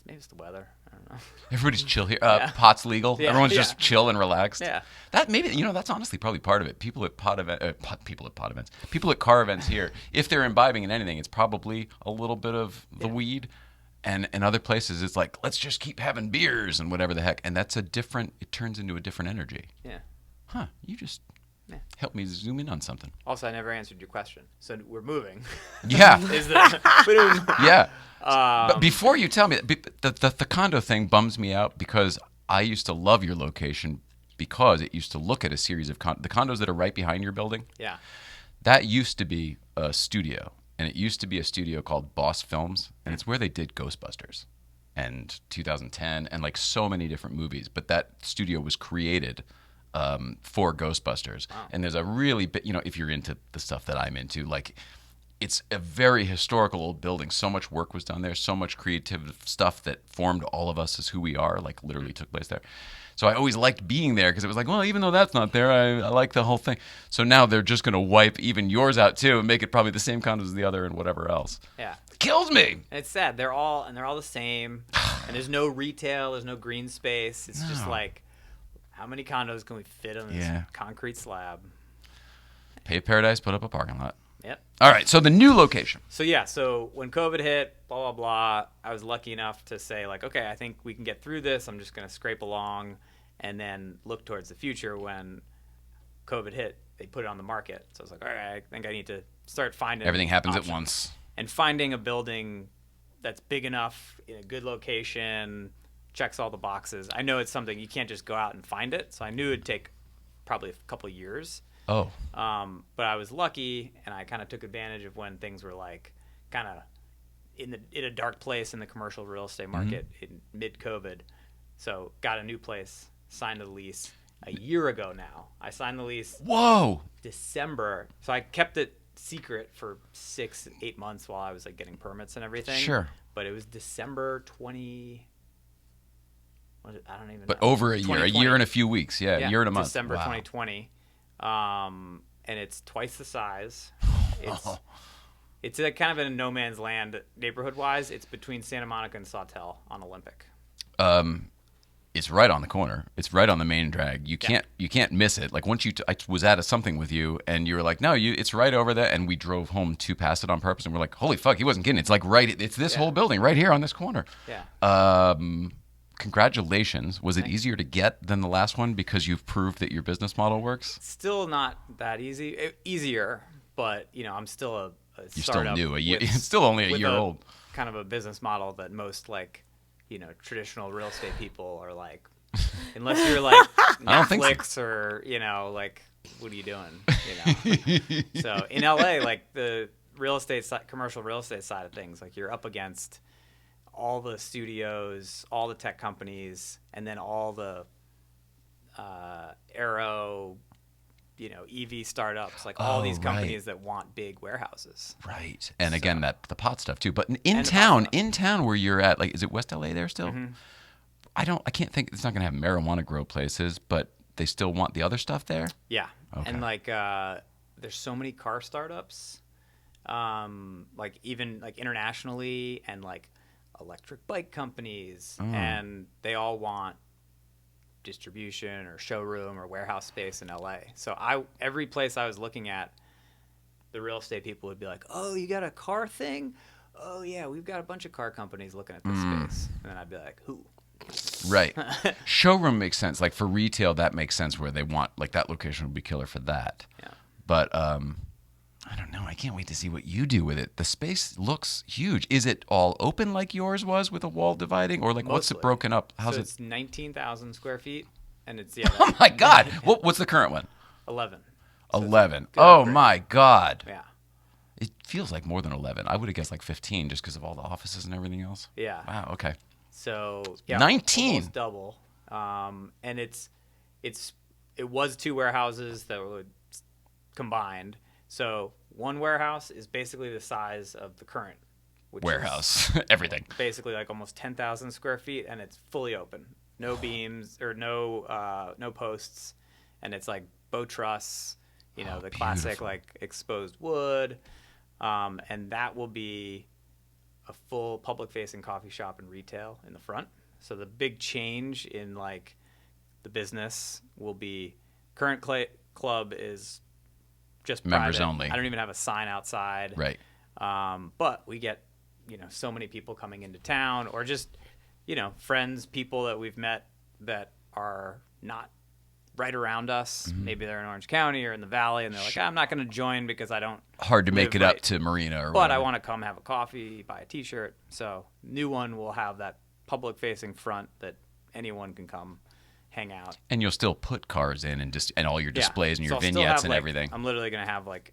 Maybe it's the weather. I don't know. Everybody's chill here. Yeah. Pot's legal. Yeah, Everyone's yeah. just chill and relaxed. Yeah. That maybe that's honestly probably part of it. People at people at car events here, if they're imbibing in anything, it's probably a little bit of the weed. And in other places, it's like let's just keep having beers and whatever the heck. And that's it turns into a different energy. Yeah. Huh? You just Yeah. helped me zoom in on something. Also, I never answered your question. So we're moving. Yeah. Is the Yeah. But before you tell me, the condo thing bums me out because I used to love your location because it used to look at a series of the condos that are right behind your building. Yeah. That used to be a studio, and it used to be a studio called Boss Films, and it's where they did Ghostbusters and 2010 and like so many different movies. But that studio was created for Ghostbusters, and there's a really bit, if you're into the stuff that I'm into, like. It's a very historical old building. So much work was done there. So much creative stuff that formed all of us as who we are, like literally took place there. So I always liked being there because it was like, well, even though that's not there, I like the whole thing. So now they're just going to wipe even yours out too and make it probably the same condos as the other and whatever else. Yeah. Kills me. And it's sad. They're all the same. And there's no retail. There's no green space. It's just No. like, how many condos can we fit on this Yeah. concrete slab? Pave Paradise, put up a parking lot. Yep. All right, so the new location. So when COVID hit, blah, blah, blah, I was lucky enough to say, like, okay, I think we can get through this. I'm just going to scrape along and then look towards the future. When COVID hit, they put it on the market. So I was like, all right, I think I need to start finding Everything happens options. at once. And finding a building that's big enough, in a good location, checks all the boxes. I know it's something you can't just go out and find it. So I knew it'd take probably a couple of years. Oh. But I was lucky, and I kind of took advantage of when things were like kind of in a dark place in the commercial real estate market in mid-COVID. So got a new place, signed the lease a year ago now. I signed the lease Whoa. December, so I kept it secret for 6-8 months while I was like getting permits and everything. Sure. But it was December 20. I don't even know. But over a year 2020. and a few weeks. Yeah, a year and a month. December Wow. 2020. And it's twice the size. It's a kind of in a no man's land neighborhood wise. It's between Santa Monica and Sawtell on Olympic. It's right on the corner. It's right on the main drag. You can't miss it. Like once I was at something with you, and you were like, "No, it's right over there." And we drove home past it on purpose, and we're like, "Holy fuck, he wasn't kidding! It's like right. It's this whole building right here on this corner." Yeah. Congratulations. Was it easier to get than the last one because you've proved that your business model works? Still not that easy. Easier, but I'm still a You're still startup. new. with- It's still only a with year old. Kind of a business model that most like traditional real estate people are like, unless you're like I don't think so. Netflix or like what are you doing? So in LA, like the commercial real estate side of things, like you're up against all the studios, all the tech companies, and then all the aero, EV startups, like all these companies that want big warehouses. Right. And again, the pot stuff too. But in And the town, pot stuff. where you're at, like, is it West LA there still? Mm-hmm. I can't think, it's not going to have marijuana grow places, but they still want the other stuff there? Yeah. Okay. And like there's so many car startups, like even like internationally, and like electric bike companies, and they all want distribution or showroom or warehouse space in LA. So every place I was looking at, the real estate people would be like, "Oh, you got a car thing? oh yeah, we've got a bunch of car companies looking at this space. And then I'd be like, who? Right. Showroom makes sense. Like for retail, that makes sense where they want, like that location would be killer for that. Yeah. But I don't know. I can't wait to see what you do with it. The space looks huge. Is it all open like yours was with a wall dividing, or like what's it Mostly. broken up? How's So it? it's 19,000 square feet, and it's Oh my God! What's the current one? 11. So 11. good Oh upgrade. my God! Yeah. It feels like more than 11. I would have guessed like 15 just because of all the offices and everything else. Yeah. Wow. Okay. So yeah, 19. almost double. And it was 2 warehouses that were combined. So one warehouse is basically the size of the current which Warehouse, everything. basically like almost 10,000 square feet, and it's fully open. No beams or no posts, and it's like bow truss, the classic beautiful. like exposed wood, and that will be a full public-facing coffee shop and retail in the front. So the big change in like the business will be current club is just Members private. only. I don't even have a sign outside. Right. But we get, so many people coming into town, or just, friends, people that we've met that are not right around us. Mm-hmm. Maybe they're in Orange County or in the Valley, and they're like, I'm not going to join because I don't. Hard to make live it up right. to Marina or But I whatever. want to come have a coffee, buy a T-shirt. So new one will have that public-facing front that anyone can come hang out. And you'll still put cars in and all your displays and So your I'll still vignettes have, and like, everything. I'm literally going to have like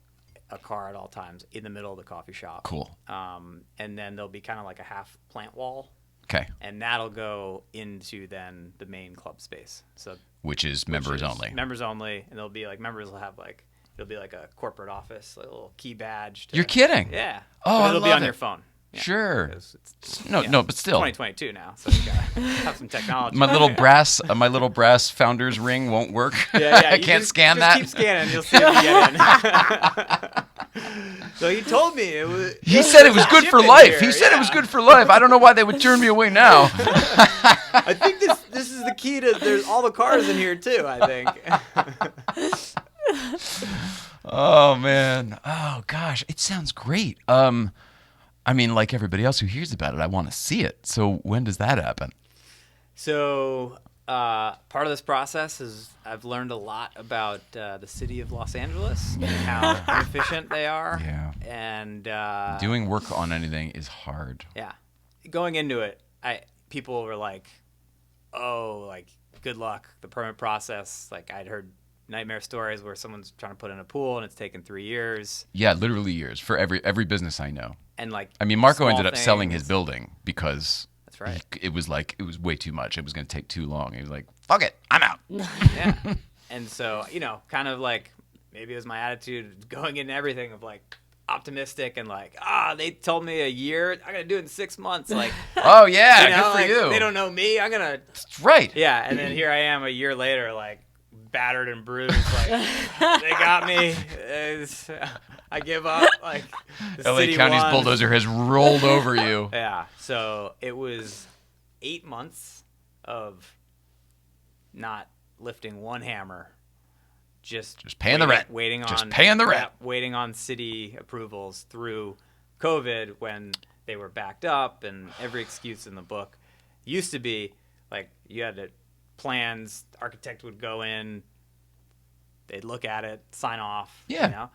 a car at all times in the middle of the coffee shop. Cool. And then there'll be kind of like a half plant wall, Okay. and that'll go into then the main club space. So Which is members only. Members only, and there'll be like members will have like it'll be like a corporate office, like a little key badge. You're kidding? Yeah. Oh, But I it'll be love on it. your phone. Yeah. Sure. 'Cause it's No, but still. 2022 now, so you gotta have some technology. My little brass founder's ring won't work. Yeah, I you can't just scan that. Keep scanning, you'll see if you get in. So he told me it was. He said it was good for Chip in life. here, He said it was yeah. good for life. I don't know why they would turn me away now. I think this is the key to. There's all the cars in here too. I think. Oh man. Oh gosh, it sounds great. I mean, like everybody else who hears about it, I want to see it. So when does that happen? So part of this process is I've learned a lot about the city of Los Angeles and how inefficient they are. Yeah. And Doing work on anything is hard. yeah, going into it, people were like, "Oh, like good luck." The permit process, like I'd heard nightmare stories where someone's trying to put in a pool and it's taken 3 years, Yeah, literally years for every business I know. and like I mean, Marco small ended up selling his things- building because That's right. it was way too much. It was going to take too long. He was like, "Fuck it, I'm out." Yeah. And so, kind of like maybe it was my attitude going into everything of like optimistic and like, they told me a year, I'm going to do it in 6 months. Like, Oh yeah, good for like, you. They don't know me. I'm going to, Right. yeah. And then here I am a year later, like battered and bruised. Like, they got me. I give up. Like, the LA city County's won. bulldozer has rolled over you. Yeah. So it was 8 months of not lifting one hammer. Just paying the rent. Waiting Just on paying the rent. Waiting on city approvals through COVID when they were backed up, and every excuse in the book used to be like you had to plans. The architect would go in, they'd look at it, sign off. Yeah.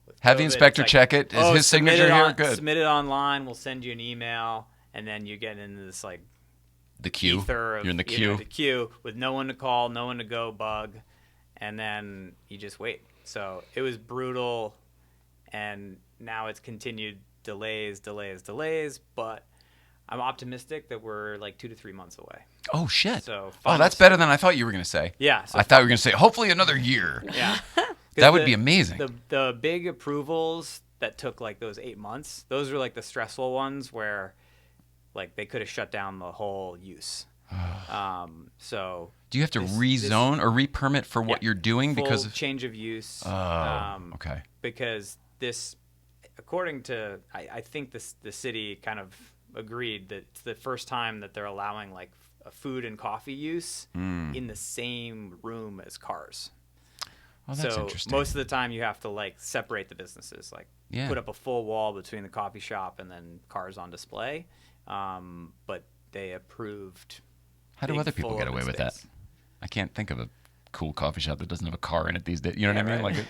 With Have the COVID, inspector it's check it. Is his submit signature it here? on- Good. Submit it online. We'll send you an email, and then you get into this like The queue. ether of, You're in the queue. the queue with no one to call, no one to go bug, and then you just wait. So it was brutal, and now it's continued delays, but I'm optimistic that we're like 2 to 3 months away. Oh shit. So Oh, that's better than I thought you were going to say. Yeah. So I thought you were going to say hopefully another year. yeah. That would be amazing. The big approvals that took like those 8 months, those were like the stressful ones where like they could have shut down the whole use. So Do you have to this- rezone or re-permit for what Yeah, you're doing full because of change of use. okay. Because this, according to, I think the city kind of agreed that it's the first time that they're allowing like a food and coffee use in the same room as cars. Oh, that's so interesting. most of the time you have to like separate the businesses, like Yeah. put up a full wall between the coffee shop and then cars on display. But they approved. How do big, other people full get open away with that? space. I can't think of a cool coffee shop that doesn't have a car in it these days. You know what I mean? right. Like,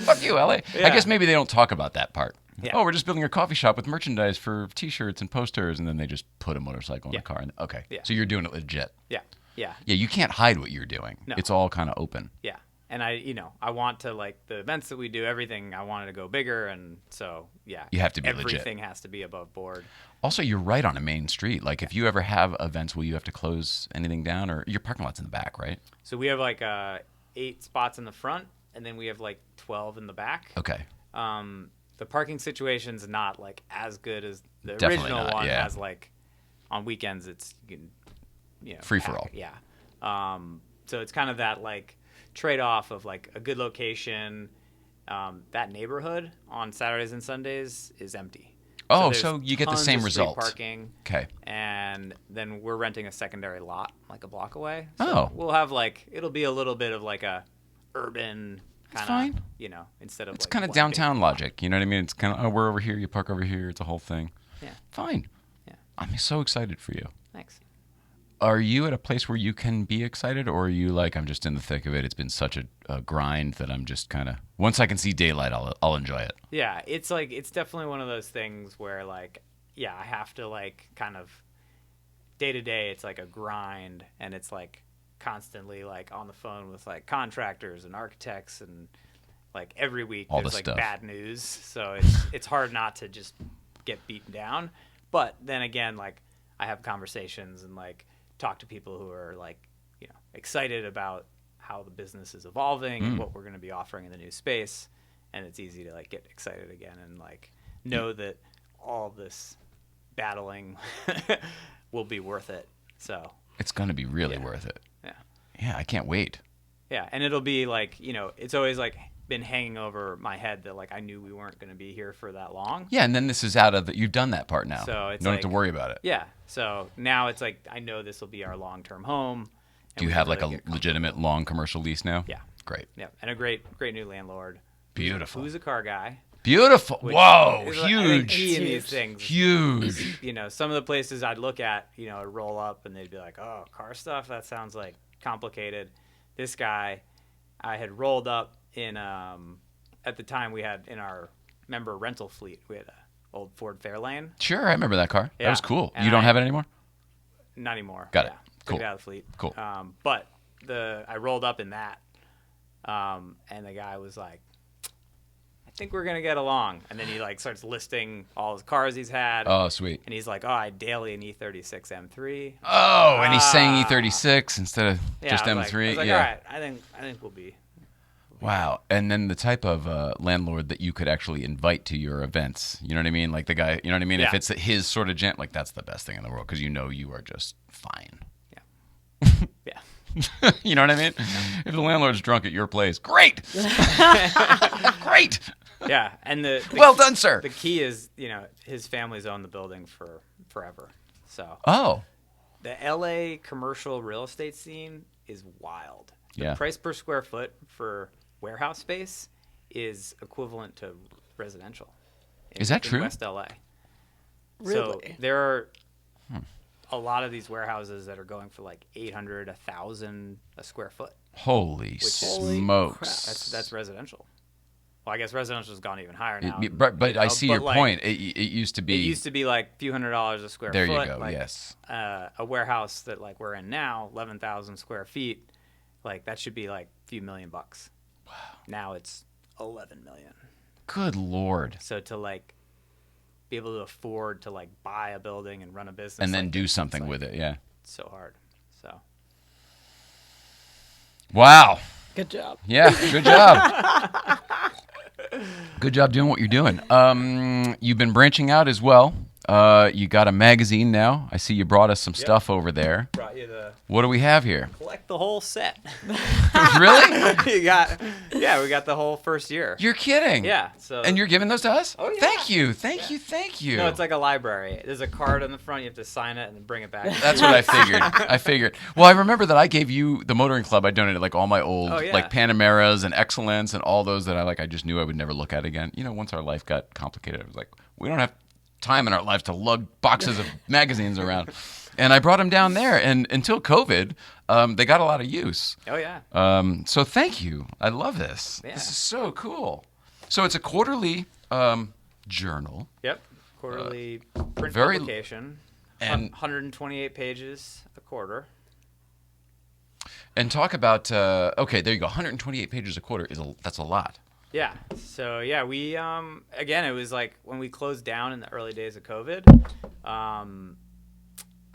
fuck you, LA. I Yeah. guess maybe they don't talk about that part. Yeah. Oh, we're just building a coffee shop with merchandise for T-shirts and posters, and then they just put a motorcycle in Yeah. a car. Okay, Yeah. so you're doing it legit. Yeah, yeah, Yeah, you can't hide what you're doing. No. It's all kind of open. yeah. And I want to like the events that we do, everything. I wanted to go bigger, and so yeah, You have to be legit. everything has to be above board. Also, you're right on a main street. Like, if you ever have events, will you have to close anything down, or your parking lot's in the back, right? So we have like 8 spots in the front, and then we have like 12 in the back. Okay. The parking situation's not like as good as the Definitely original not, one. yeah. Has like on weekends it's you can Free for all. Yeah. So it's kind of that like trade-off of like a good location. That neighborhood on Saturdays and Sundays is empty. Oh, there's so you get the tons same of street result. Parking. Okay. And then we're renting a secondary lot like a block away. Oh. We'll have like it'll be a little bit of like a urban kind fine. of instead of It's like kind of one big downtown block. logic. You know what I mean? It's kind of, oh, we're over here, you park over here. It's a whole thing. Yeah. Fine. Yeah. I'm so excited for you. Thanks. Are you at a place where you can be excited, or are you like, I'm just in the thick of it? It's been such a grind that I'm just kind of, once I can see daylight, I'll enjoy it. Yeah, it's like it's definitely one of those things where like yeah, I have to like kind of day to day it's like a grind, and it's like constantly like on the phone with like contractors and architects, and like every week All there's the like stuff. bad news. So it's hard not to just get beaten down. But then again, like I have conversations and like talk to people who are like, excited about how the business is evolving and what we're going to be offering in the new space. And it's easy to like get excited again and like know that all this battling will be worth it. So It's going to be really worth it. yeah. Yeah, I can't wait. Yeah. And it'll be like, it's always like been hanging over my head that like I knew we weren't going to be here for that long. Yeah, and then this is out of the, you've done that part now. So it's you don't have like- to worry about it. Yeah. So now it's like I know this will be our long-term home. and Do you we have can like really a get legitimate long commercial lease now? Yeah. Great. Yeah, and a great new landlord. Beautiful. Who's a car guy. Beautiful. which Whoa, is, I think, huge. key in these things. Huge. Some of the places I'd look at, I'd roll up and they'd be like, "Oh, car stuff. That sounds like complicated." This guy, I had rolled up in. At the time, we had in our member rental fleet, we had a old Ford Fairlane. Sure, I remember that car. That Yeah. was cool. And You don't I- have it anymore? Not anymore. Got it. Yeah. Cool. Took it out of the fleet. Cool. But I rolled up in that, and the guy was like, "I think we're gonna get along." And then he like starts listing all his cars he's had. Oh, sweet. And he's like, "Oh, I daily an E36 M3." Oh, and he's saying E36 instead of Yeah, just I was M3. Like, I was like, yeah. "All right, I think we'll be." Wow. And then the type of landlord that you could actually invite to your events. You know what I mean? Like the guy, you know what I mean? If Yeah. it's his sort of gent, like that's the best thing in the world because you are just fine. Yeah. You know what I mean? If the landlord's drunk at your place, great. Great. Yeah, and the Well done, sir. The key is, his family's owned the building for forever. So Oh. the LA commercial real estate scene is wild. The Yeah. price per square foot for warehouse space is equivalent to residential. Is that true? In West LA. Really? So there are a lot of these warehouses that are going for like 800, 1,000 a square foot. Holy is- Holy smokes. That's residential. Well, I guess residential's gone even higher now. But I see your like, point. It used to be. It used to be like a few $100s a square There foot. you go. Like, Yes. A warehouse that like we're in now, 11,000 square feet, like that should be like a few $1 million. Wow. Now it's 11 million. Good Lord. So to like be able to afford to like buy a building and run a business And then like do this, something it's, like, with it. Yeah. so hard. So Wow. Good job. Yeah. Good job. Good job doing what you're doing. You've been branching out as well. You got a magazine now. I see you brought us some stuff over there. brought you you the What do we have here? collect the whole set. Really? we got the whole first year. You're kidding. Yeah. So And you're giving those to us? Oh, yeah. Thank you. no, it's like a library. There's a card on the front. You have to sign it and then bring it back. That's what I figured. Well, I remember that I gave you the motoring club. I donated like all my old like Panameras and Excellence and all those that I just knew I would never look at again. You know, once our life got complicated, I was like, we don't have time in our lives to lug boxes of magazines around. And I brought them down there, and until COVID, they got a lot of use. Oh yeah. So thank you. I love this. Yeah. This is so cool. So it's a quarterly journal. Yep. Quarterly print very- publication. and- 128 pages a quarter. And talk about okay, there you go. 128 pages a quarter that's a lot. Yeah. So yeah, we again, it was like when we closed down in the early days of COVID.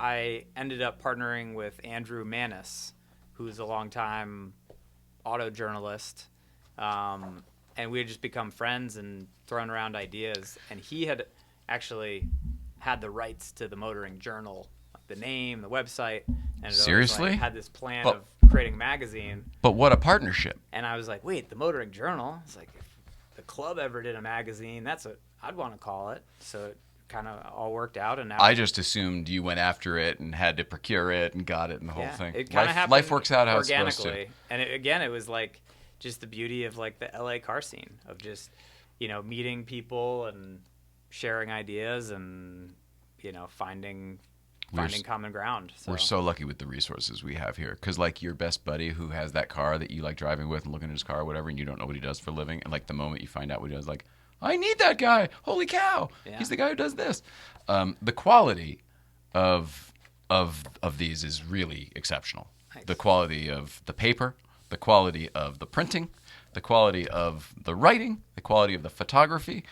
I ended up partnering with Andrew Manis, who's a longtime auto journalist, and we had just become friends and thrown around ideas. And he had actually had the rights to the Motoring Journal, the name, the website, and it Seriously? had this plan But- of creating a magazine. But what a partnership. And I was like, wait, the Motoring Journal? It's like, if the club ever did a magazine, that's what I'd want to call it. So it kind of all worked out. And now I just assumed you went after it and had to procure it and got it and the whole thing. It kind of happened life works out how organically. it's supposed to. And again, it was like just the beauty of like the LA car scene of just, meeting people and sharing ideas and, finding common ground. So. We're so lucky with the resources we have here. Because, like, your best buddy who has that car that you like driving with and looking at his car or whatever, and you don't know what he does for a living, and, like, the moment you find out what he does, like, I need that guy. Holy cow. Yeah. He's the guy who does this. The quality of these is really exceptional. Nice. The quality of the paper, the quality of the printing, the quality of the writing, the quality of the photography.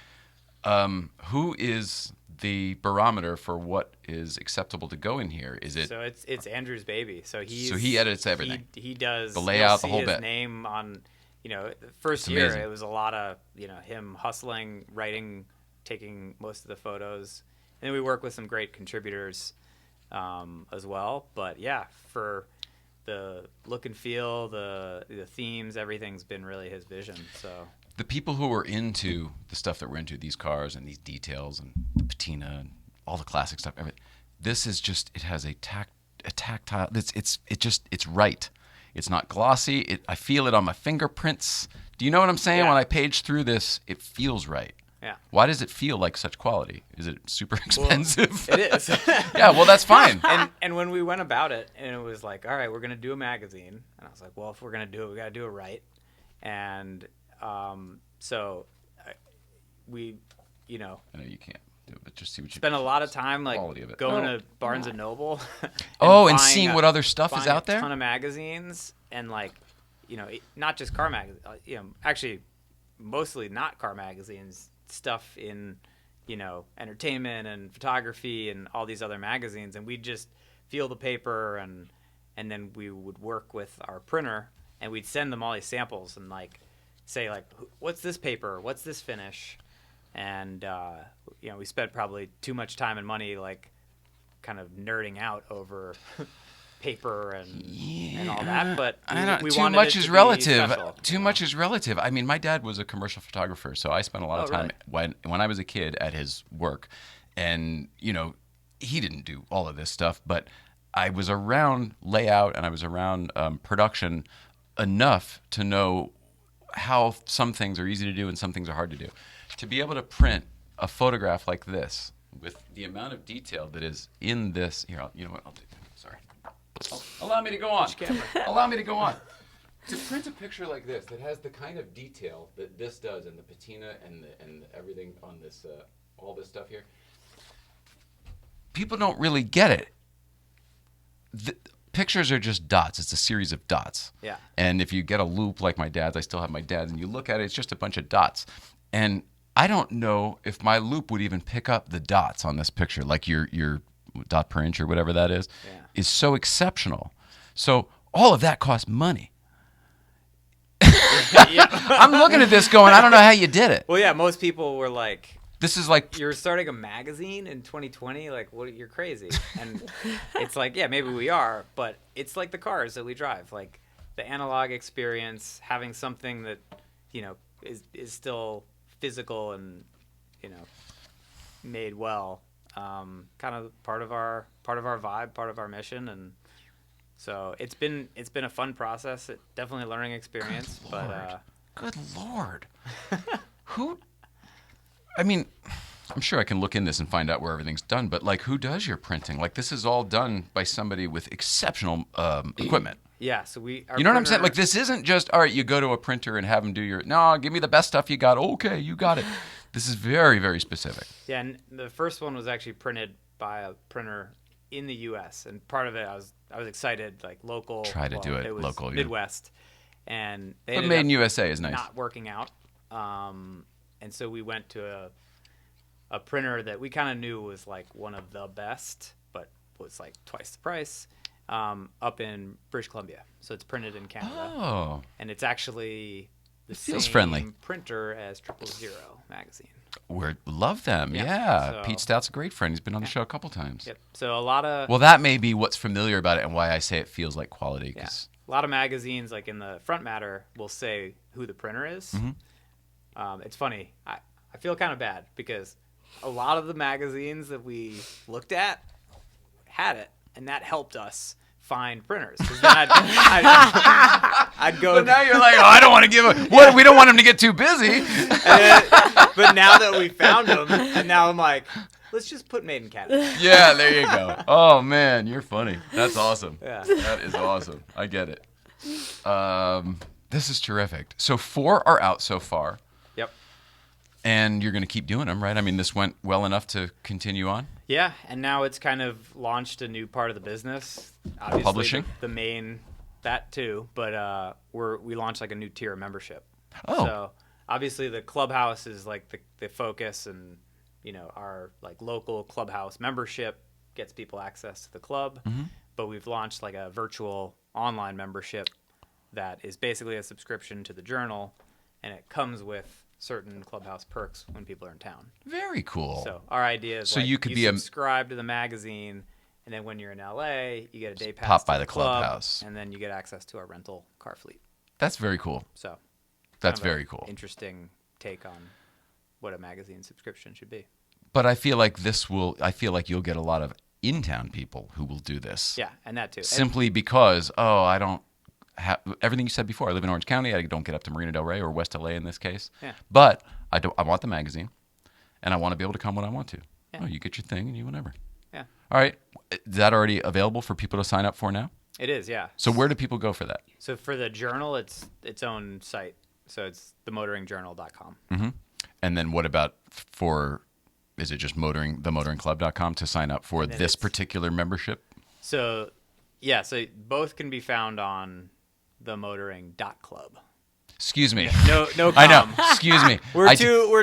Who is the barometer for what is acceptable to go in here? Is it So it's Andrew's baby. So he edits everything. He does The layout, the you'll whole see his bit. name on, the first It's year amazing. it was a lot of him hustling, writing, taking most of the photos, and then we work with some great contributors as well. But yeah, for the look and feel, the themes, everything's been really his vision. So. The people who are into the stuff that we're into, these cars and these details and the patina and all the classic stuff, everything, this is just, it has a tactile, it's right. It's not glossy. I feel it on my fingerprints. Do you know what I'm saying? Yeah. When I page through this, it feels right. Yeah. Why does it feel like such quality? Is it super expensive? It is. Yeah, well, that's fine. And when we went about it, and it was like, all right, we're gonna do a magazine, and I was like, well, if we're gonna do it, we gotta do it right. And so we, I know you can't do it, but just see what you spent a lot of time like quality of it. going to Barnes and Noble. And buying seeing what other stuff is buying out there? A ton of magazines and not just car magazines. Actually, mostly not car magazines. Stuff in, entertainment and photography and all these other magazines, and we'd just feel the paper and then we would work with our printer and we'd send them all these samples and say what's this paper, what's this finish, and we spent probably too much time and money kind of nerding out over paper and all that, but we too wanted much it is to be relative. special, Too much is relative. I mean, my dad was a commercial photographer, so I spent a lot of time when I was a kid at his work, and he didn't do all of this stuff, but I was around layout and I was around production enough to know how some things are easy to do and some things are hard to do. To be able to print a photograph like this with the amount of detail that is in this, here, you know what? I'll do. Sorry. Allow me to go on. Allow me to go on. To print a picture like this that has the kind of detail that this does, and the patina and everything on this, all this stuff here, people don't really get it. The pictures are just dots. It's a series of dots. Yeah. And if you get a loop like my dad's, I still have my dad's, and you look at it, it's just a bunch of dots. And I don't know if my loop would even pick up the dots on this picture, like your dot per inch or whatever that is so exceptional. So all of that costs money. I'm looking at this going, I don't know how you did it. Well, yeah, most people were like, This is like you're starting a magazine in 2020. Like, what? You're crazy. And it's like, yeah, maybe we are, but it's like the cars that we drive. Like the analog experience, having something that, is still physical and, made well. Kind of part of our vibe, part of our mission, and so it's been a fun process. Definitely a learning experience. Good Lord. Who? I mean, I'm sure I can look in this and find out where everything's done, but like, who does your printing? Like, this is all done by somebody with exceptional equipment. Yeah, so you know what I'm saying? Like, this isn't just, all right, you go to a printer and have them do no, give me the best stuff you got. Okay, you got it. This is very, very specific. Yeah, and the first one was actually printed by a printer in the U.S. And part of it, I was excited, like local. Try to do it was local, Midwest, and they but ended made up in USA is nice. Not working out, and so we went to a printer that we kind of knew was like one of the best, but was like twice the price, up in British Columbia. So it's printed in Canada. Oh, and it's actually the feels same friendly printer as 000 magazine. We love them. Yeah. Yeah. So, Pete Stout's a great friend. He's been on the show a couple times. Yep. So a lot of Well, that may be what's familiar about it and why I say it feels like quality. yeah. A lot of magazines, like in the front matter, will say who the printer is. Mm-hmm. It's funny. I feel kind of bad because a lot of the magazines that we looked at had it, and that helped us find printers. 'Cause then I'd go. But now you're like, oh, I don't want to give what? We don't want him to get too busy. But now that we found them, and now I'm like, let's just put Made in Canada. Yeah, there you go. Oh man, you're funny. That's awesome. Yeah. That is awesome. I get it. This is terrific. So 4 are out so far. Yep. And you're going to keep doing them, right? I mean, this went well enough to continue on? Yeah, and now it's kind of launched a new part of the business. Obviously, Publishing? The main, that too, but we launched like a new tier of membership. Oh. So obviously the clubhouse is like the focus, and our like local clubhouse membership gets people access to the club. Mm-hmm. But we've launched like a virtual online membership that is basically a subscription to the journal, and it comes with certain clubhouse perks when people are in town. Very cool. So our idea is So you could be subscribe to the magazine, and then when you're in LA, you get a day pass pop to by the the club, clubhouse. and then you get access to our rental car fleet. That's very cool. So That's kind of very cool. Interesting take on what a magazine subscription should be. But I feel like you'll get a lot of in-town people who will do this. Yeah, and that too. Simply because, I don't have everything you said before. I live in Orange County. I don't get up to Marina Del Rey or West LA in this case. Yeah. But I want the magazine, and I want to be able to come when I want to. Yeah. Oh, you get your thing and you whatever. Yeah. All right. Is that already available for people to sign up for now? It is, yeah. So where do people go for that? So for the journal, it's its own site. So it's themotoringjournal.com. Mm-hmm. And then what about is it just themotoringclub.com to sign up for this particular membership? So, yeah, so both can be found on themotoring.club. Excuse me. No com. I know. Excuse me. We're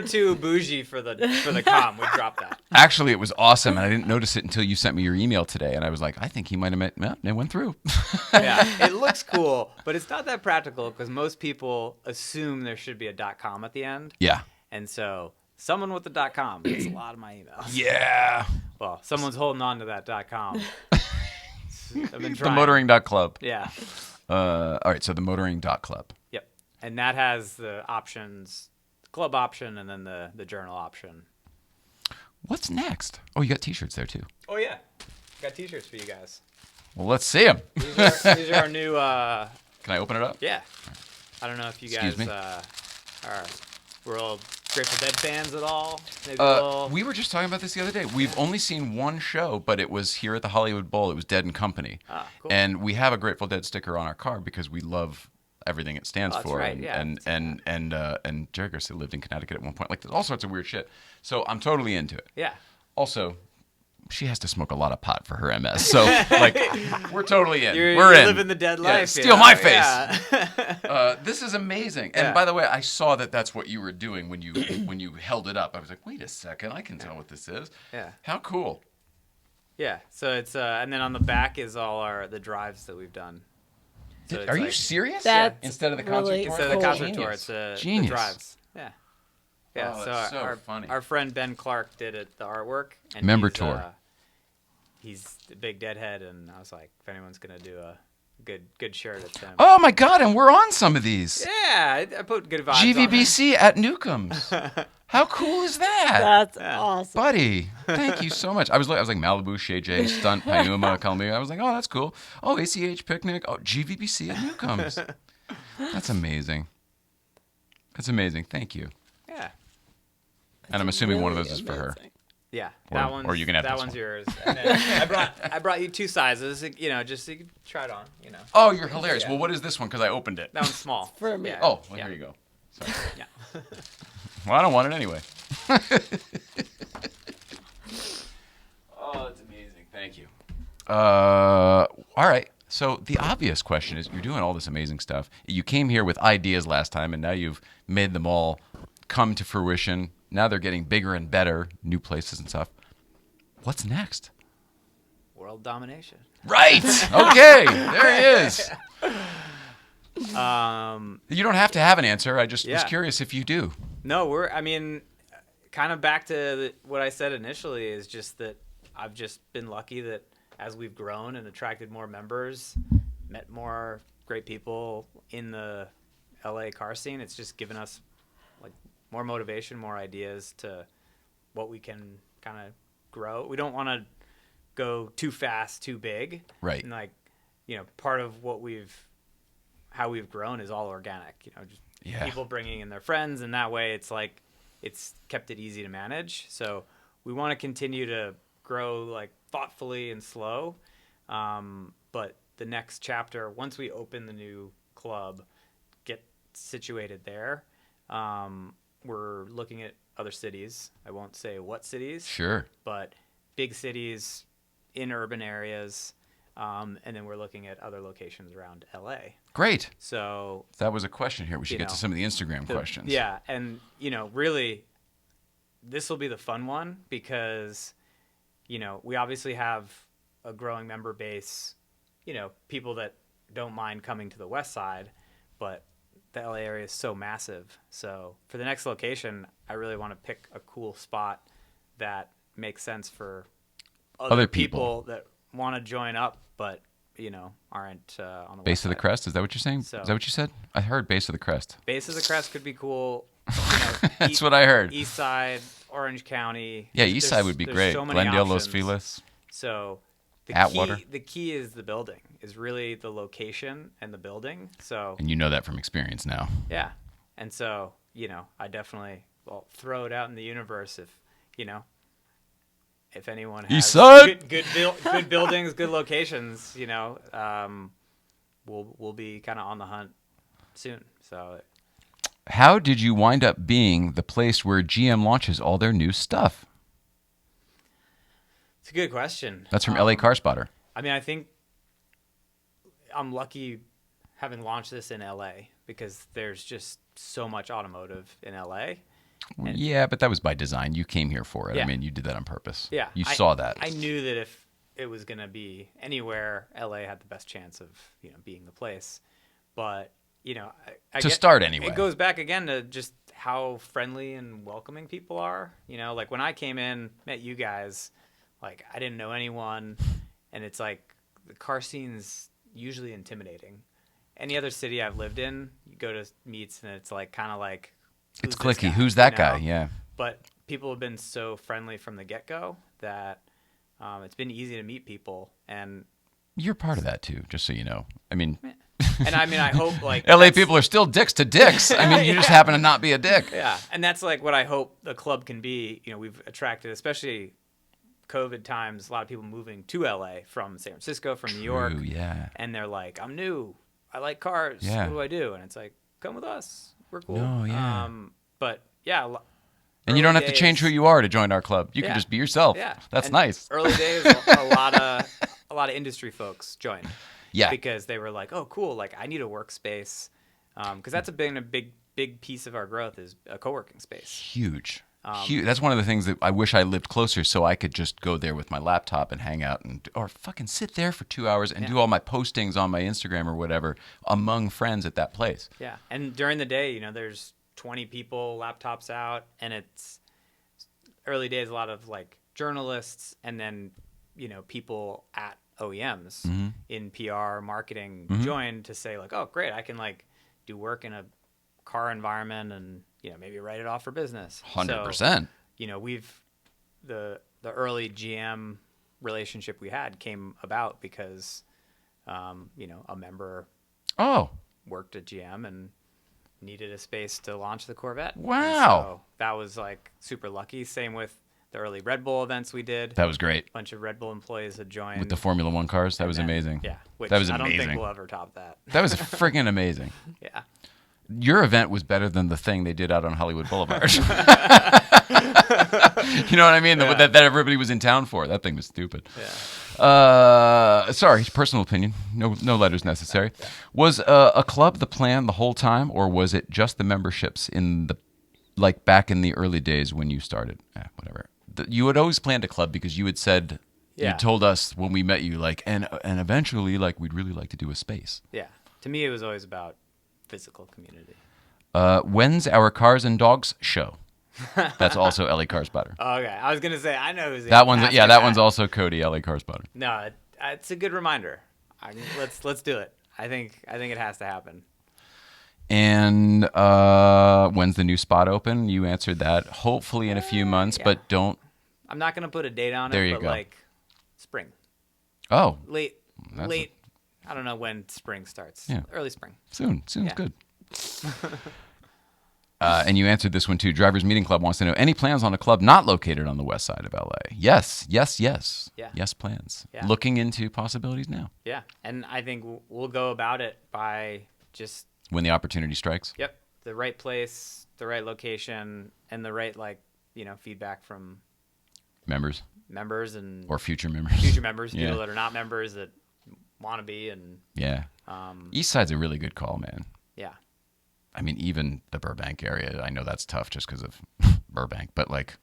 too bougie for the com. We dropped that. Actually, it was awesome, and I didn't notice it until you sent me your email today, and I was like, I think he might have met. Well, it went through. Yeah, it looks cool, but it's not that practical because most people assume there should be a .com at the end. Yeah. And so someone with the .com gets a lot of my emails. Yeah. Well, someone's holding on to that .com. I've been trying. Themotoring.club. Yeah. All right, so themotoring.club. Yep. And that has the options, the club option, and then the journal option. What's next? Oh, you got T-shirts there too. Oh yeah, got T-shirts for you guys. Well, let's see them. These are our new. Can I open it up? Yeah. I don't know if you Excuse guys me? we're all Grateful Dead fans at all. Maybe We were just talking about this the other day. We've only seen one show, but it was here at the Hollywood Bowl. It was Dead and Company. Ah, cool. And we have a Grateful Dead sticker on our car because we love everything it stands that's for. right, And, yeah. and Jerry Garcia lived in Connecticut at one point. Like, there's all sorts of weird shit. So I'm totally into it. Yeah. Also, she has to smoke a lot of pot for her MS. So, like, we're totally in. You're in. living the dead life. Steal my face. Yeah. This is amazing. And Yeah. by the way, I saw that that's what you were doing when you held it up. I was like, wait a second, I can tell what this is. Yeah. How cool. Yeah. So it's and then on the back is all the drives that we've done. So it's Are you like- serious? That's Instead of the concert really tour? Instead of the concert Genius. tour, it's the Genius. drives. Yeah. Yeah, Oh, so, that's so our, funny. our friend Ben Clark did the artwork. And Member he's, tour. He's the big deadhead, and I was like, if anyone's gonna do a good shirt, it's him. Oh my God! And we're on some of these. Yeah, I put good vibes on it. GVBC at Newcomb's. How cool is that? That's Yeah. awesome. Buddy, thank you so much. I was like Malibu, Shay J, Stunt, Hyuma, Columbia. I was like, oh, that's cool. Oh, ACH Picnic. Oh, GVBC at Newcomb's. That's amazing. That's amazing. Thank you. Yeah, And I'm assuming one of Really those is for her. amazing. yeah. Or- That one's or you can have that this one's one. yours. And then I brought you 2 sizes, you know, just so you can try it on. You know, Oh, you're hilarious. Yeah. Well, what is this one? Because I opened it. that one's small. For me. Yeah. Oh, well, yeah. here you go. Yeah. Well, I don't want it anyway. Oh, that's amazing. Thank you. All right. So the obvious question is, you're doing all this amazing stuff. You came here with ideas last time, and now you've made them all come to fruition. Now they're getting bigger and better, new places and stuff. What's next? World domination. Right. Okay. There it is. You don't have to have an answer. I just was Yeah. curious if you do. No, I mean, kind of back to what I said initially is just that I've just been lucky that as we've grown and attracted more members, met more great people in the LA car scene, it's just given us like more motivation, more ideas to what we can kind of grow. We don't want to go too fast, too big. Right. And like, you know, part of how we've grown is all organic, you know, just Yeah. people bringing in their friends, and that way it's like it's kept it easy to manage. So we want to continue to grow like thoughtfully and slow, but the next chapter, once we open the new club, get situated there, we're looking at other cities. I won't say what cities, Sure. but big cities in urban areas, and then we're looking at other locations around LA. Great. So That was a question here. We should You get to know, some of the Instagram questions. yeah, and you know, really, this will be the fun one because, you know, we obviously have a growing member base. You know, people that don't mind coming to the West Side, but the LA area is so massive. So for the next location, I really want to pick a cool spot that makes sense for Other people. that want to join up, but you know, aren't on the Base West of the Side. crest? Is that what you're saying? So- Is that what you said? I heard base of the crest. Base of the crest could be cool. You know, That's what I heard. East Side, Orange County. Yeah, East Side would be there's great. So many Glendale, Los options. Feliz. So Atwater. the key is the building, is really the location and the building. So And you know that from experience now. yeah, and so you know, I definitely will throw it out in the universe if you know, if anyone has East Side! good buildings, good locations, you know, we'll be kind of on the hunt soon. So How did you wind up being the place where GM launches all their new stuff? it's a good question. That's from LA Car Spotter. I mean, I think I'm lucky having launched this in LA because there's just so much automotive in LA. And- Yeah, but that was by design. You came here for it. I Yeah. mean, you did that on purpose. Yeah. You saw that. I knew that if it was going to be anywhere, LA had the best chance of, you know, being the place. But, you know, I To get- start anyway. It goes back again to just how friendly and welcoming people are. You know, like when I came in, met you guys, like I didn't know anyone. And it's like the car scene's usually intimidating. Any other city I've lived in, you go to meets and it's like kind of like, It's who's this clicky. guy, Who's that you guy? know? Yeah. But people have been so friendly from the get-go that it's been easy to meet people. And You're part of that too, just so you know. I mean, I mean, I hope like LA that's- people are still dicks to dicks. I mean, you just happen to not be a dick. Yeah, and that's like what I hope the club can be. You know, we've attracted, especially COVID times, a lot of people moving to LA from San Francisco, from New York, Ooh, yeah. and they're like, "I'm new, I like cars. Yeah. What do I do?" And it's like, "Come with us. We're cool." Oh, yeah. But yeah, And you don't early have to change days- who you are to join our club. You can Yeah. just be yourself. Yeah, That's And nice. Early days, a lot of industry folks joined. Yeah. Because they were like, "Oh, cool! Like, I need a workspace," because that's been a big piece of our growth is a co-working space. Huge. Huge. That's one of the things that I wish I lived closer so I could just go there with my laptop and hang out or fucking sit there for 2 hours and do all my postings on my Instagram or whatever among friends at that place. Yeah, and during the day, you know, there's 20 people, laptops out, and it's early days, a lot of like journalists and then, people at OEMs in PR marketing joined to say like, oh, great, I can like do work in a car environment and, maybe write it off for business. 100%. So, the early GM relationship we had came about because, a member worked at GM and needed a space to launch the Corvette. Wow. And so that was like super lucky. Same with the early Red Bull events we did. That was great. A bunch of Red Bull employees had joined. With the Formula One cars. That was amazing. Yeah. Which that was I amazing. don't think we'll ever top that. That was freaking amazing. Yeah. Your event was better than the thing they did out on Hollywood Boulevard. You know what I mean? Yeah. That everybody was in town for. That thing was stupid. Yeah. Sorry, personal opinion. No letters necessary. Yeah. Was a club the plan the whole time, or was it just the memberships back in the early days when you started? Whatever. You had always planned a club because you had said, you told us when we met you, like, and eventually, like, we'd really like to do a space. Yeah. To me, it was always about physical community. When's our Cars and Dogs show? That's also Ellie Carspotter. Okay, I was gonna say I know who's that one's. Yeah, that one's also Cody Ellie Carspotter. No, it's a good reminder. Let's do it. I think it has to happen. And when's the new spot open? You answered that. Hopefully in a few months, but don't. I'm not gonna put a date on it. There you but go. Like spring. Oh. Late. I don't know when spring starts. Yeah. Early spring. Soon's good. And you answered this one too. Drivers Meeting Club wants to know, any plans on a club not located on the west side of LA? Yes. Yeah. Yes, plans. Yeah. Looking into possibilities now. Yeah, and I think we'll go about it by just when the opportunity strikes. Yep, the right place, the right location, and the right feedback from members and or future members. People that are not members that want to be and East Side's a really good call, man. Yeah. I mean, even the Burbank area, I know that's tough just because of Burbank, but like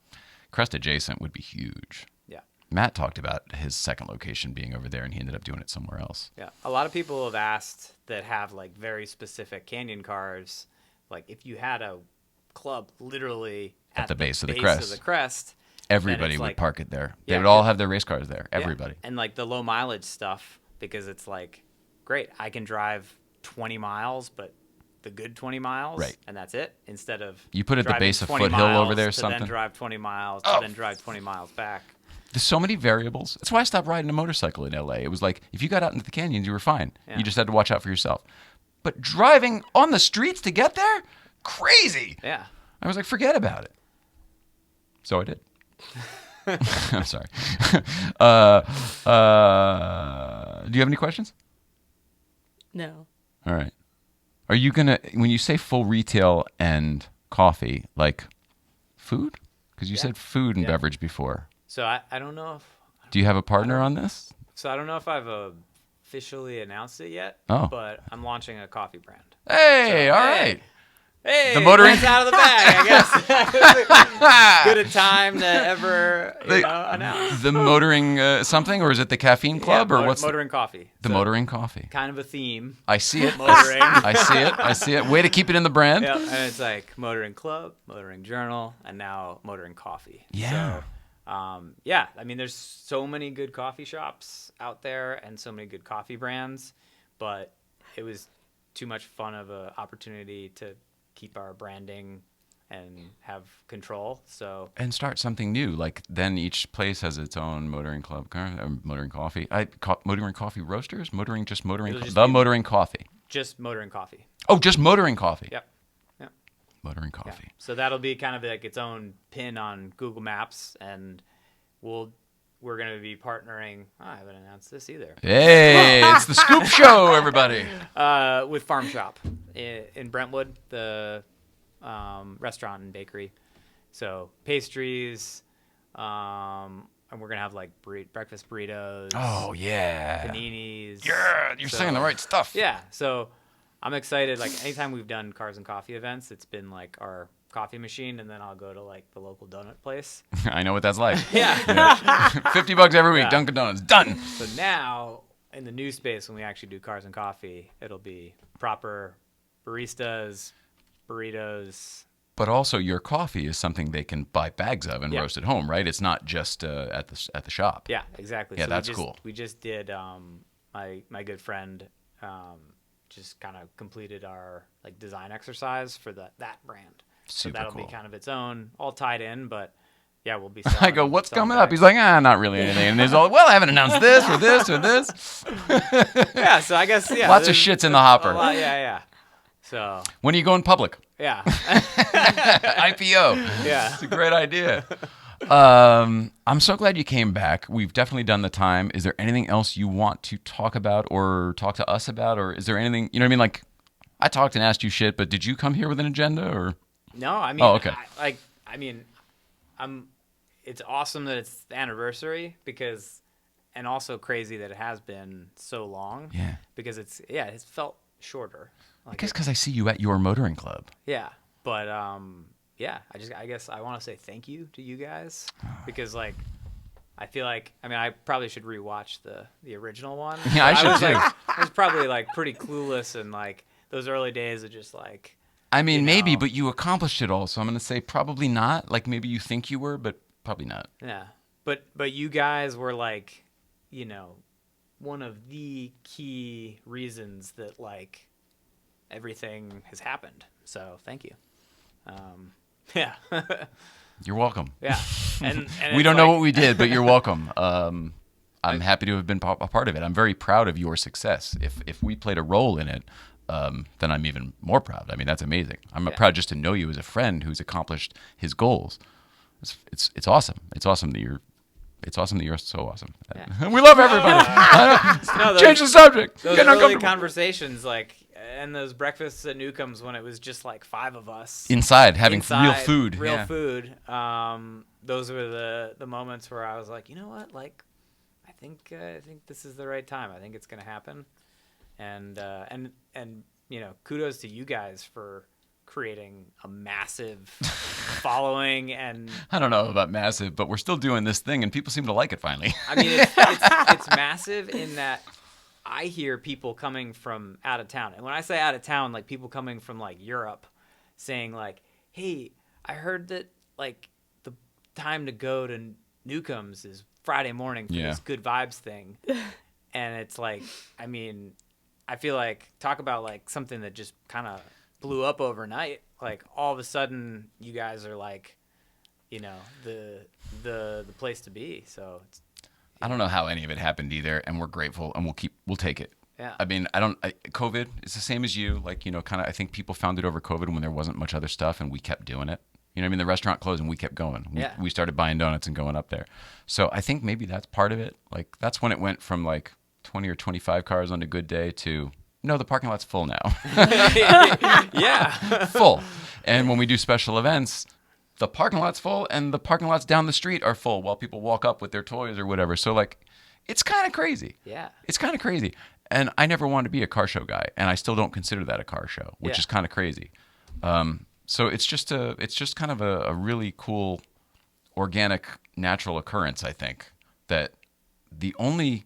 Crest adjacent would be huge. Yeah. Matt talked about his second location being over there, and he ended up doing it somewhere else. Yeah. A lot of people have asked that have like very specific canyon cars, like if you had a club literally at the base of the crest, everybody would park it there. They would all have their race cars there. Everybody. And like the low mileage stuff, because it's like, great, I can drive 20 miles, but the good 20 miles, right? And that's it. Instead of you put at the base of Foothill over there, something. Then drive 20 miles, to then drive 20 miles back. There's so many variables. That's why I stopped riding a motorcycle in LA. It was like if you got out into the canyons, you were fine. Yeah. You just had to watch out for yourself. But driving on the streets to get there, crazy. Yeah. I was like, forget about it. So I did. I'm sorry. Do you have any questions? No. All right. Are you going to, when you say full retail and coffee, like food? Because you said food and beverage before. So I don't know if... Do you have a partner on this? So I don't know if I've officially announced it yet, but I'm launching a coffee brand. Hey, all right. Hey, the motoring out of the bag, I guess. Good a time to ever announce. The motoring something, or is it the caffeine club, or what's motoring coffee? The motoring coffee. Kind of a theme. I see it. Motoring. I see it. Way to keep it in the brand. Yeah, and it's like motoring club, motoring journal, and now motoring coffee. Yeah. So, I mean, there's so many good coffee shops out there and so many good coffee brands, but it was too much fun of an opportunity to keep our branding and have control. So and start something new. Like then each place has its own motoring club, motoring coffee. Motoring coffee roasters, motoring coffee. Just motoring coffee. Oh, just motoring coffee. Yep. Motoring coffee. Yeah. So that'll be kind of like its own pin on Google Maps, and we're going to be partnering. I haven't announced this either. Hey, it's the Scoop Show, everybody. With Farm Shop in Brentwood, the restaurant and bakery. So pastries, and we're going to have like breakfast burritos. Oh, yeah. Paninis. Yeah, you're saying the right stuff. Yeah, so I'm excited. Like anytime we've done cars and coffee events, it's been like our coffee machine, and then I'll go to like the local donut place. I know what that's like. Yeah. $50 every week, Dunkin' Donuts, done. So now in the new space, when we actually do cars and coffee, it'll be proper baristas, burritos. But also, your coffee is something they can buy bags of and Yeah. roast at home, right? It's not just at the shop. Yeah, exactly. Yeah, So that's we just, cool. We just did. My good friend just kind of completed our like design exercise for that brand. Super so that'll cool. be kind of its own, all tied in. But yeah, we'll be. I go, what's selling coming up? bags. He's like, not really anything. And he's all, well, I haven't announced this or this or this. Yeah, so I guess Lots of shits in the hopper. Yeah. So When are you going public? yeah, IPO. yeah. It's a great idea. I'm so glad you came back. We've definitely done the time. Is there anything else you want to talk about or talk to us about? Or is there anything, you know what I mean? Like, I talked and asked you shit, but did you come here with an agenda or? No, I mean, Oh, okay. It's awesome that it's the anniversary and also crazy that it has been so long. Yeah. Because it's felt shorter. I guess because I see you at your motoring club. Yeah, but I guess I want to say thank you to you guys because like I feel like I probably should rewatch the original one. Yeah, I should too. I was probably like pretty clueless and like those early days of just like. I mean, you maybe, know. but you accomplished it all. So I'm going to say probably not. Like maybe you think you were, but probably not. Yeah, but you guys were like, one of the key reasons that like everything has happened. So thank you. Yeah. You're welcome. Yeah. And We it's don't know like- what we did, but you're welcome. I'm happy to have been a part of it. I'm very proud of your success. If we played a role in it, then I'm even more proud. I mean, that's amazing. I'm proud just to know you as a friend who's accomplished his goals. It's awesome. It's awesome that you're so awesome. Yeah. We love everybody. No, those- Change the subject. Those Getting early uncomfortable. conversations, like, and those breakfasts at Newcomb's when it was just like 5 of us Inside, having real inside, food. real yeah. food. Those were the moments where I was like, you know what, like, I think this is the right time. I think it's gonna happen, and kudos to you guys for creating a massive following. And I don't know about massive, but we're still doing this thing, and people seem to like it finally. I mean, it's massive in that I hear people coming from out of town. And when I say out of town, like people coming from like Europe saying like, hey, I heard that like the time to go to Newcomb's is Friday morning for this good vibes thing. And it's like, I mean, I feel like talk about like something that just kind of blew up overnight. Like all of a sudden you guys are like, the place to be. So it's, I don't know how any of it happened either, and we're grateful, and we'll take it. yeah. I mean, COVID is the same as you. Like, kind of, I think people found it over COVID when there wasn't much other stuff, and we kept doing it. You know what I mean? The restaurant closed, and we kept going. We started buying donuts and going up there. So I think maybe that's part of it. Like, that's when it went from, like, 20 or 25 cars on a good day to, no, the parking lot's full now. Yeah. Full. And when we do special events, the parking lot's full, and the parking lots down the street are full while people walk up with their toys or whatever. So, like, it's kind of crazy. Yeah. It's kind of crazy. And I never wanted to be a car show guy, and I still don't consider that a car show, which is kind of crazy. So it's just kind of a really cool, organic, natural occurrence, I think, that the only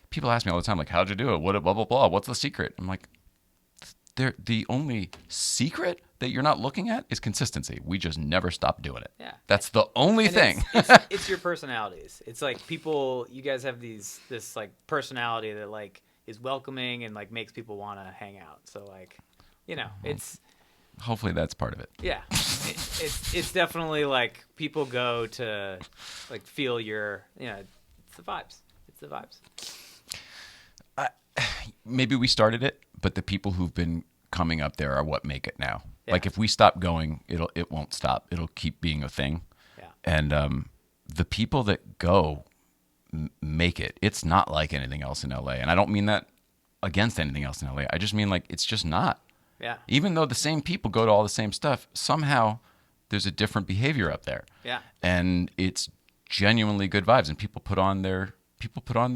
people ask me all the time, like, how'd you do it? What, blah, blah, blah. What's the secret? I'm like, the only secret that you're not looking at is consistency. We just never stop doing it. Yeah. That's the only And thing. it's your personalities. It's like you guys have this like personality that like is welcoming and like makes people want to hang out. So like, it's Hopefully that's part of it. yeah, it's definitely like people go to like feel your it's the vibes. It's the vibes. Maybe we started it, but the people who've been coming up there are what make it now. Yeah. Like if we stop going, it won't stop. It'll keep being a thing. Yeah. And the people that go make it. It's not like anything else in LA. And I don't mean that against anything else in LA. I just mean like it's just not. Yeah. Even though the same people go to all the same stuff, somehow there's a different behavior up there. Yeah. And it's genuinely good vibes, and people put on their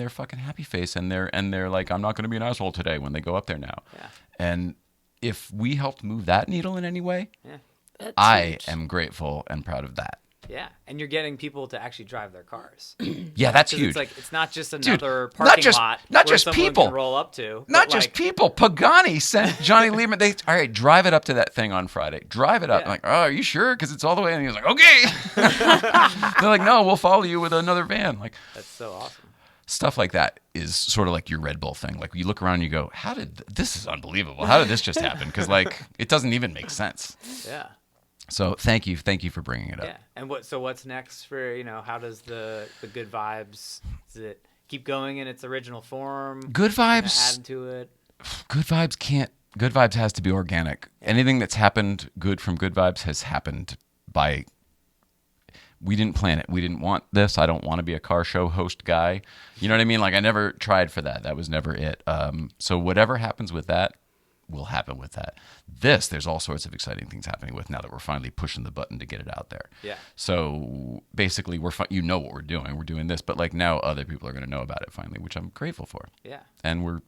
fucking happy face, and they're like, I'm not going to be an asshole today when they go up there now. Yeah. And if we helped move that needle in any way, Yeah. That's I huge. am grateful and proud of that. Yeah, and you're getting people to actually drive their cars. Yeah, that's 'Cause huge. It's like it's not just Dude, another not parking just- lot not where just someone people. can roll up to. Not but, just like, people. Pagani sent Johnny Lieberman. All right, drive it up to that thing on Friday. Drive it up. Yeah. I'm like, oh, are you sure? Because it's all the way. And he was like, okay. They're like, no, we'll follow you with another van. Like, That's so awesome. stuff like that is sort of like your Red Bull thing. Like, you look around and you go, this is unbelievable. How did this just happen? Because, like, it doesn't even make sense. Yeah. So thank you for bringing it up. Yeah. And what's next for, how does the Good Vibes, does it keep going in its original form? Good Vibes. Add to it? Good Vibes has to be organic. Anything that's happened good from Good Vibes has happened by. We didn't plan it. We didn't want this. I don't want to be a car show host guy. You know what I mean? Like, I never tried for that. That was never it. So whatever happens with that will happen with that. There's all sorts of exciting things happening with now that we're finally pushing the button to get it out there. Yeah. So basically, what we're doing. We're doing this, but like now other people are going to know about it finally, which I'm grateful for. Yeah. And we're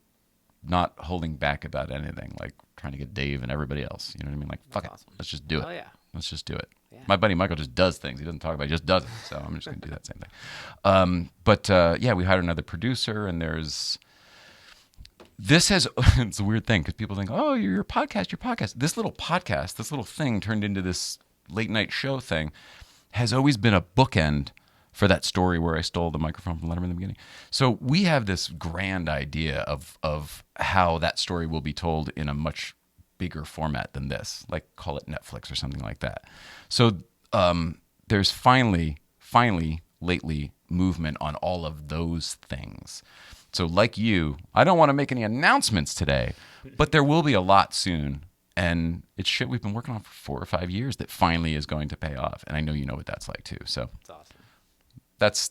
not holding back about anything, like trying to get Dave and everybody else. You know what I mean? Like, fuck it. awesome. Let's just do it. Oh, yeah. Let's just do it. Yeah. My buddy Michael just does things. He doesn't talk about it. He just does it. So I'm just going to do that same thing. Yeah, we hired another producer, and it's a weird thing because people think, oh, your podcast. This little thing turned into this late night show thing has always been a bookend for that story where I stole the microphone from Letterman in the beginning. So we have this grand idea of how that story will be told in a much bigger format than this, like call it Netflix or something like that. So there's finally lately movement on all of those things. So like you, I don't want to make any announcements today, but there will be a lot soon. And it's shit we've been working on for 4 or 5 years that finally is going to pay off. And I know you know what that's like too. So It's awesome. that's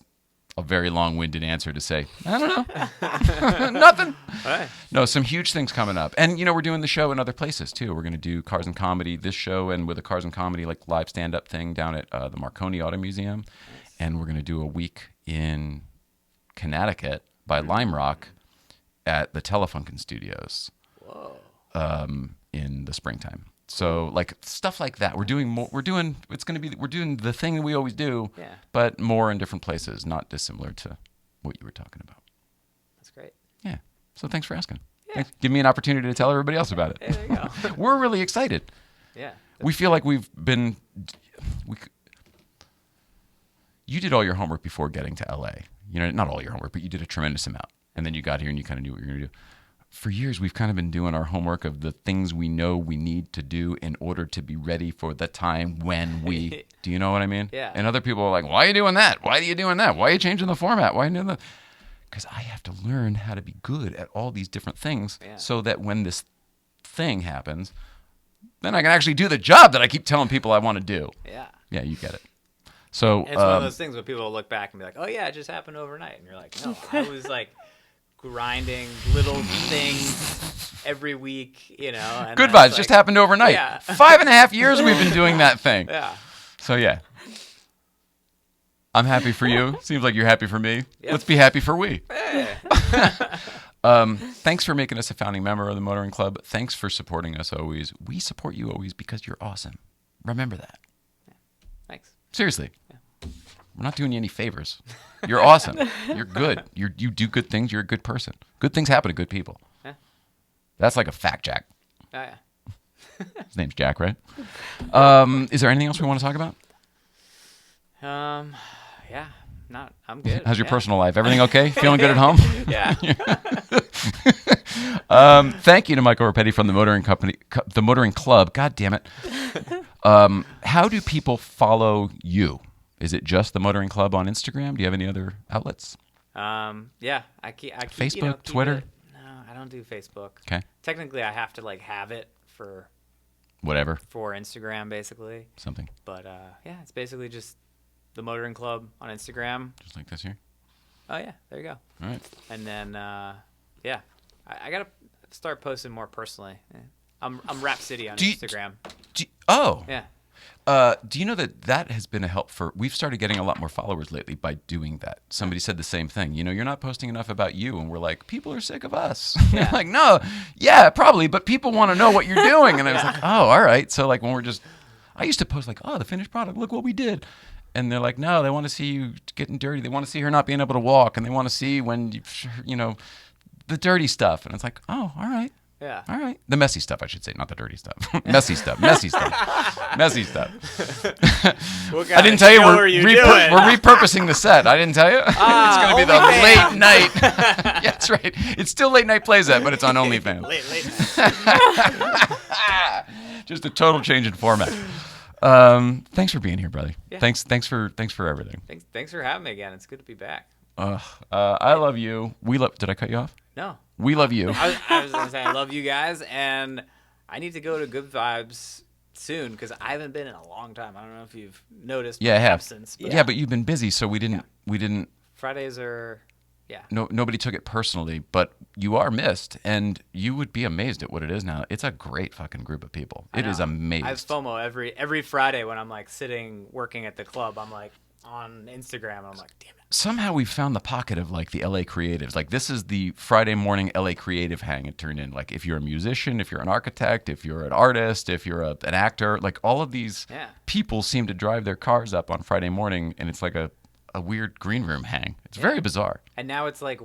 a very long-winded answer to say, I don't know. Nothing. All right. No, some huge things coming up. And, we're doing the show in other places, too. We're going to do Cars and Comedy, this show, and with a Cars and Comedy, like, live stand-up thing down at the Marconi Auto Museum. Nice. And we're going to do a week in Connecticut by Lime Rock at the Telefunken Studios. Whoa. In the springtime. So, like, stuff like that. We're doing the thing that we always do, Yeah. but more in different places, not dissimilar to what you were talking about. That's great. Yeah. So thanks for asking. Yeah. Thanks. Give me an opportunity to tell everybody else about it. Hey, there you go. We're really excited. Yeah. We feel like you did all your homework before getting to LA. Not all your homework, but you did a tremendous amount. And then you got here and you kind of knew what you were going to do. For years, we've kind of been doing our homework of the things we know we need to do in order to be ready for the time when we, do you know what I mean? Yeah. And other people are like, why are you doing that? Why are you doing that? Why are you changing the format? Why are you doing that? Because I have to learn how to be good at all these different things so that when this thing happens, then I can actually do the job that I keep telling people I want to do. Yeah. Yeah, you get it. So And it's one of those things where people will look back and be like, oh, yeah, it just happened overnight. And you're like, no, I was like grinding little things every week, And Good then Vibes it's just like, happened overnight. Yeah. 5.5 years we've been doing that thing. Yeah. So, yeah. I'm happy for you. Seems like you're happy for me. Yep. Let's be happy for we. Hey. Thanks for making us a founding member of the Motoring Club. Thanks for supporting us always. We support you always because you're awesome. Remember that. Thanks. Seriously. We're not doing you any favors. You're awesome. You're good. You do good things. You're a good person. Good things happen to good people. Yeah. That's like a fact, Jack. Oh, yeah. His name's Jack, right? Is there anything else we want to talk about? Yeah. I'm good. How's your Yeah. personal life? Everything okay? Feeling good at home? Yeah. Thank you to Michael Rapetti from the Motoring Company, the Motoring Club. God damn it. How do people follow you? Is it just the Motoring Club on Instagram? Do you have any other outlets? Yeah. I keep Facebook, keep Twitter? No, I don't do Facebook. Okay. Technically, I have to have it for Whatever. Instagram, basically. Something. But yeah, it's basically just the Motoring Club on Instagram. Just like this here. Oh yeah, there you go. All right. And then yeah, I gotta start posting more personally. Yeah. I'm Rap City on Instagram. Yeah. Yeah. Do you know that has been a help for? We've started getting a lot more followers lately by doing that. Somebody said the same thing. You're not posting enough about you, and we're like, people are sick of us. Yeah. Like, no, yeah, probably, but people want to know what you're doing. And I was like, oh, all right. So like when I used to post like, oh, the finished product, look what we did. And they're like, no, they want to see you getting dirty. They want to see her not being able to walk, and they want to see when you know, the dirty stuff. And it's like, oh, all right. Yeah. All right. The messy stuff, I should say, not the dirty stuff. Messy stuff. Messy stuff. Messy stuff. I didn't tell you we're repurposing the set. I didn't tell you. It's going to be the late night. Yeah, that's right. It's still late night Playset, but it's on OnlyFans. late. Just a total change in format. Thanks for being here, brother. Yeah. Thanks for everything. Thanks for having me again. It's good to be back. I love you. Did I cut you off? No. We love you. I was gonna say I love you guys, and I need to go to Good Vibes soon because I haven't been in a long time. I don't know if you've noticed. Yeah, I have. Absence, Yeah, but you've been busy, so we didn't. Fridays are. Yeah. No, nobody took it personally, but you are missed, and you would be amazed at what it is now. It's a great fucking group of people. It is amazing. I have FOMO every Friday when I'm like sitting working at the club. I'm like on Instagram, and I'm like, damn it. Somehow we've found the pocket of like the LA creatives. Like this is the Friday morning LA creative hang. It turned in like if you're a musician, if you're an architect, if you're an artist, if you're an actor, like all of these people seem to drive their cars up on Friday morning, and it's like a weird green room hang. It's very bizarre. And now it's like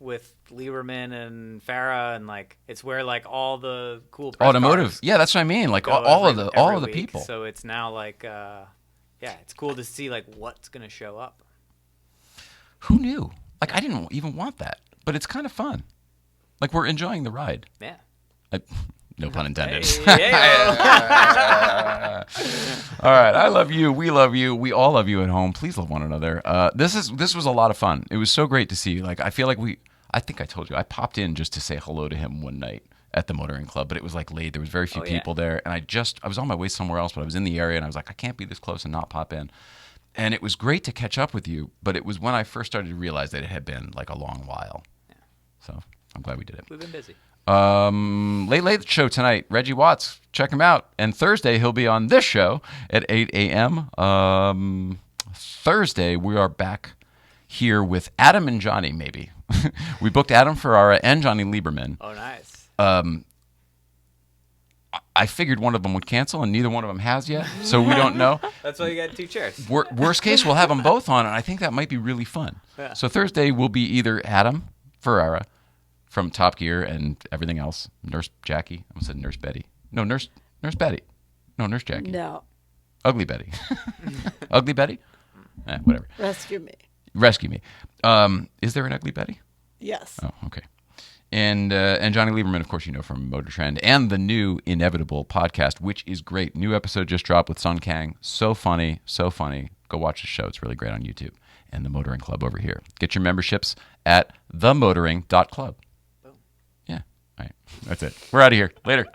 with Lieberman and Farah, and like it's where like all the cool press automotive. cars Yeah, that's what I mean. Like go all of the week. people. So it's now like it's cool to see like what's gonna show up. Who knew? Like I didn't even want that, but it's kind of fun. Like we're enjoying the ride. Yeah. No pun intended. Hey, All right. I love you. We love you. We all love you at home. Please love one another. This was a lot of fun. It was so great to see you. Like I feel like I think I told you I popped in just to say hello to him one night at the motoring club, but it was like late. There was very few people there, and I was on my way somewhere else, but I was in the area, and I was like, I can't be this close and not pop in. And it was great to catch up with you, but it was when I first started to realize that it had been like a long while. Yeah. So I'm glad we did it. We've been busy. Late show tonight. Reggie Watts, check him out. And Thursday he'll be on this show at 8 a.m. Thursday we are back here with Adam and Johnny. Maybe we booked Adam Ferrara and Johnny Lieberman. Oh, nice. I figured one of them would cancel, and neither one of them has yet, so we don't know. That's why you got 2 chairs. Worst case, we'll have them both on, and I think that might be really fun. Yeah. So Thursday will be either Adam Ferrara from Top Gear and everything else, Nurse Jackie. I almost said Nurse Betty. No, Nurse Betty. No, Nurse Jackie. No. Ugly Betty. Ugly Betty? Whatever. Rescue me. Is there an Ugly Betty? Yes. Oh, okay. And Johnny Lieberman, of course, you know from Motor Trend, and the new Inevitable podcast, which is great. New episode just dropped with Sun Kang. So funny, so funny. Go watch the show. It's really great on YouTube. And the Motoring Club over here. Get your memberships at themotoring.club. Boom. Yeah. All right. That's it. We're out of here. Later.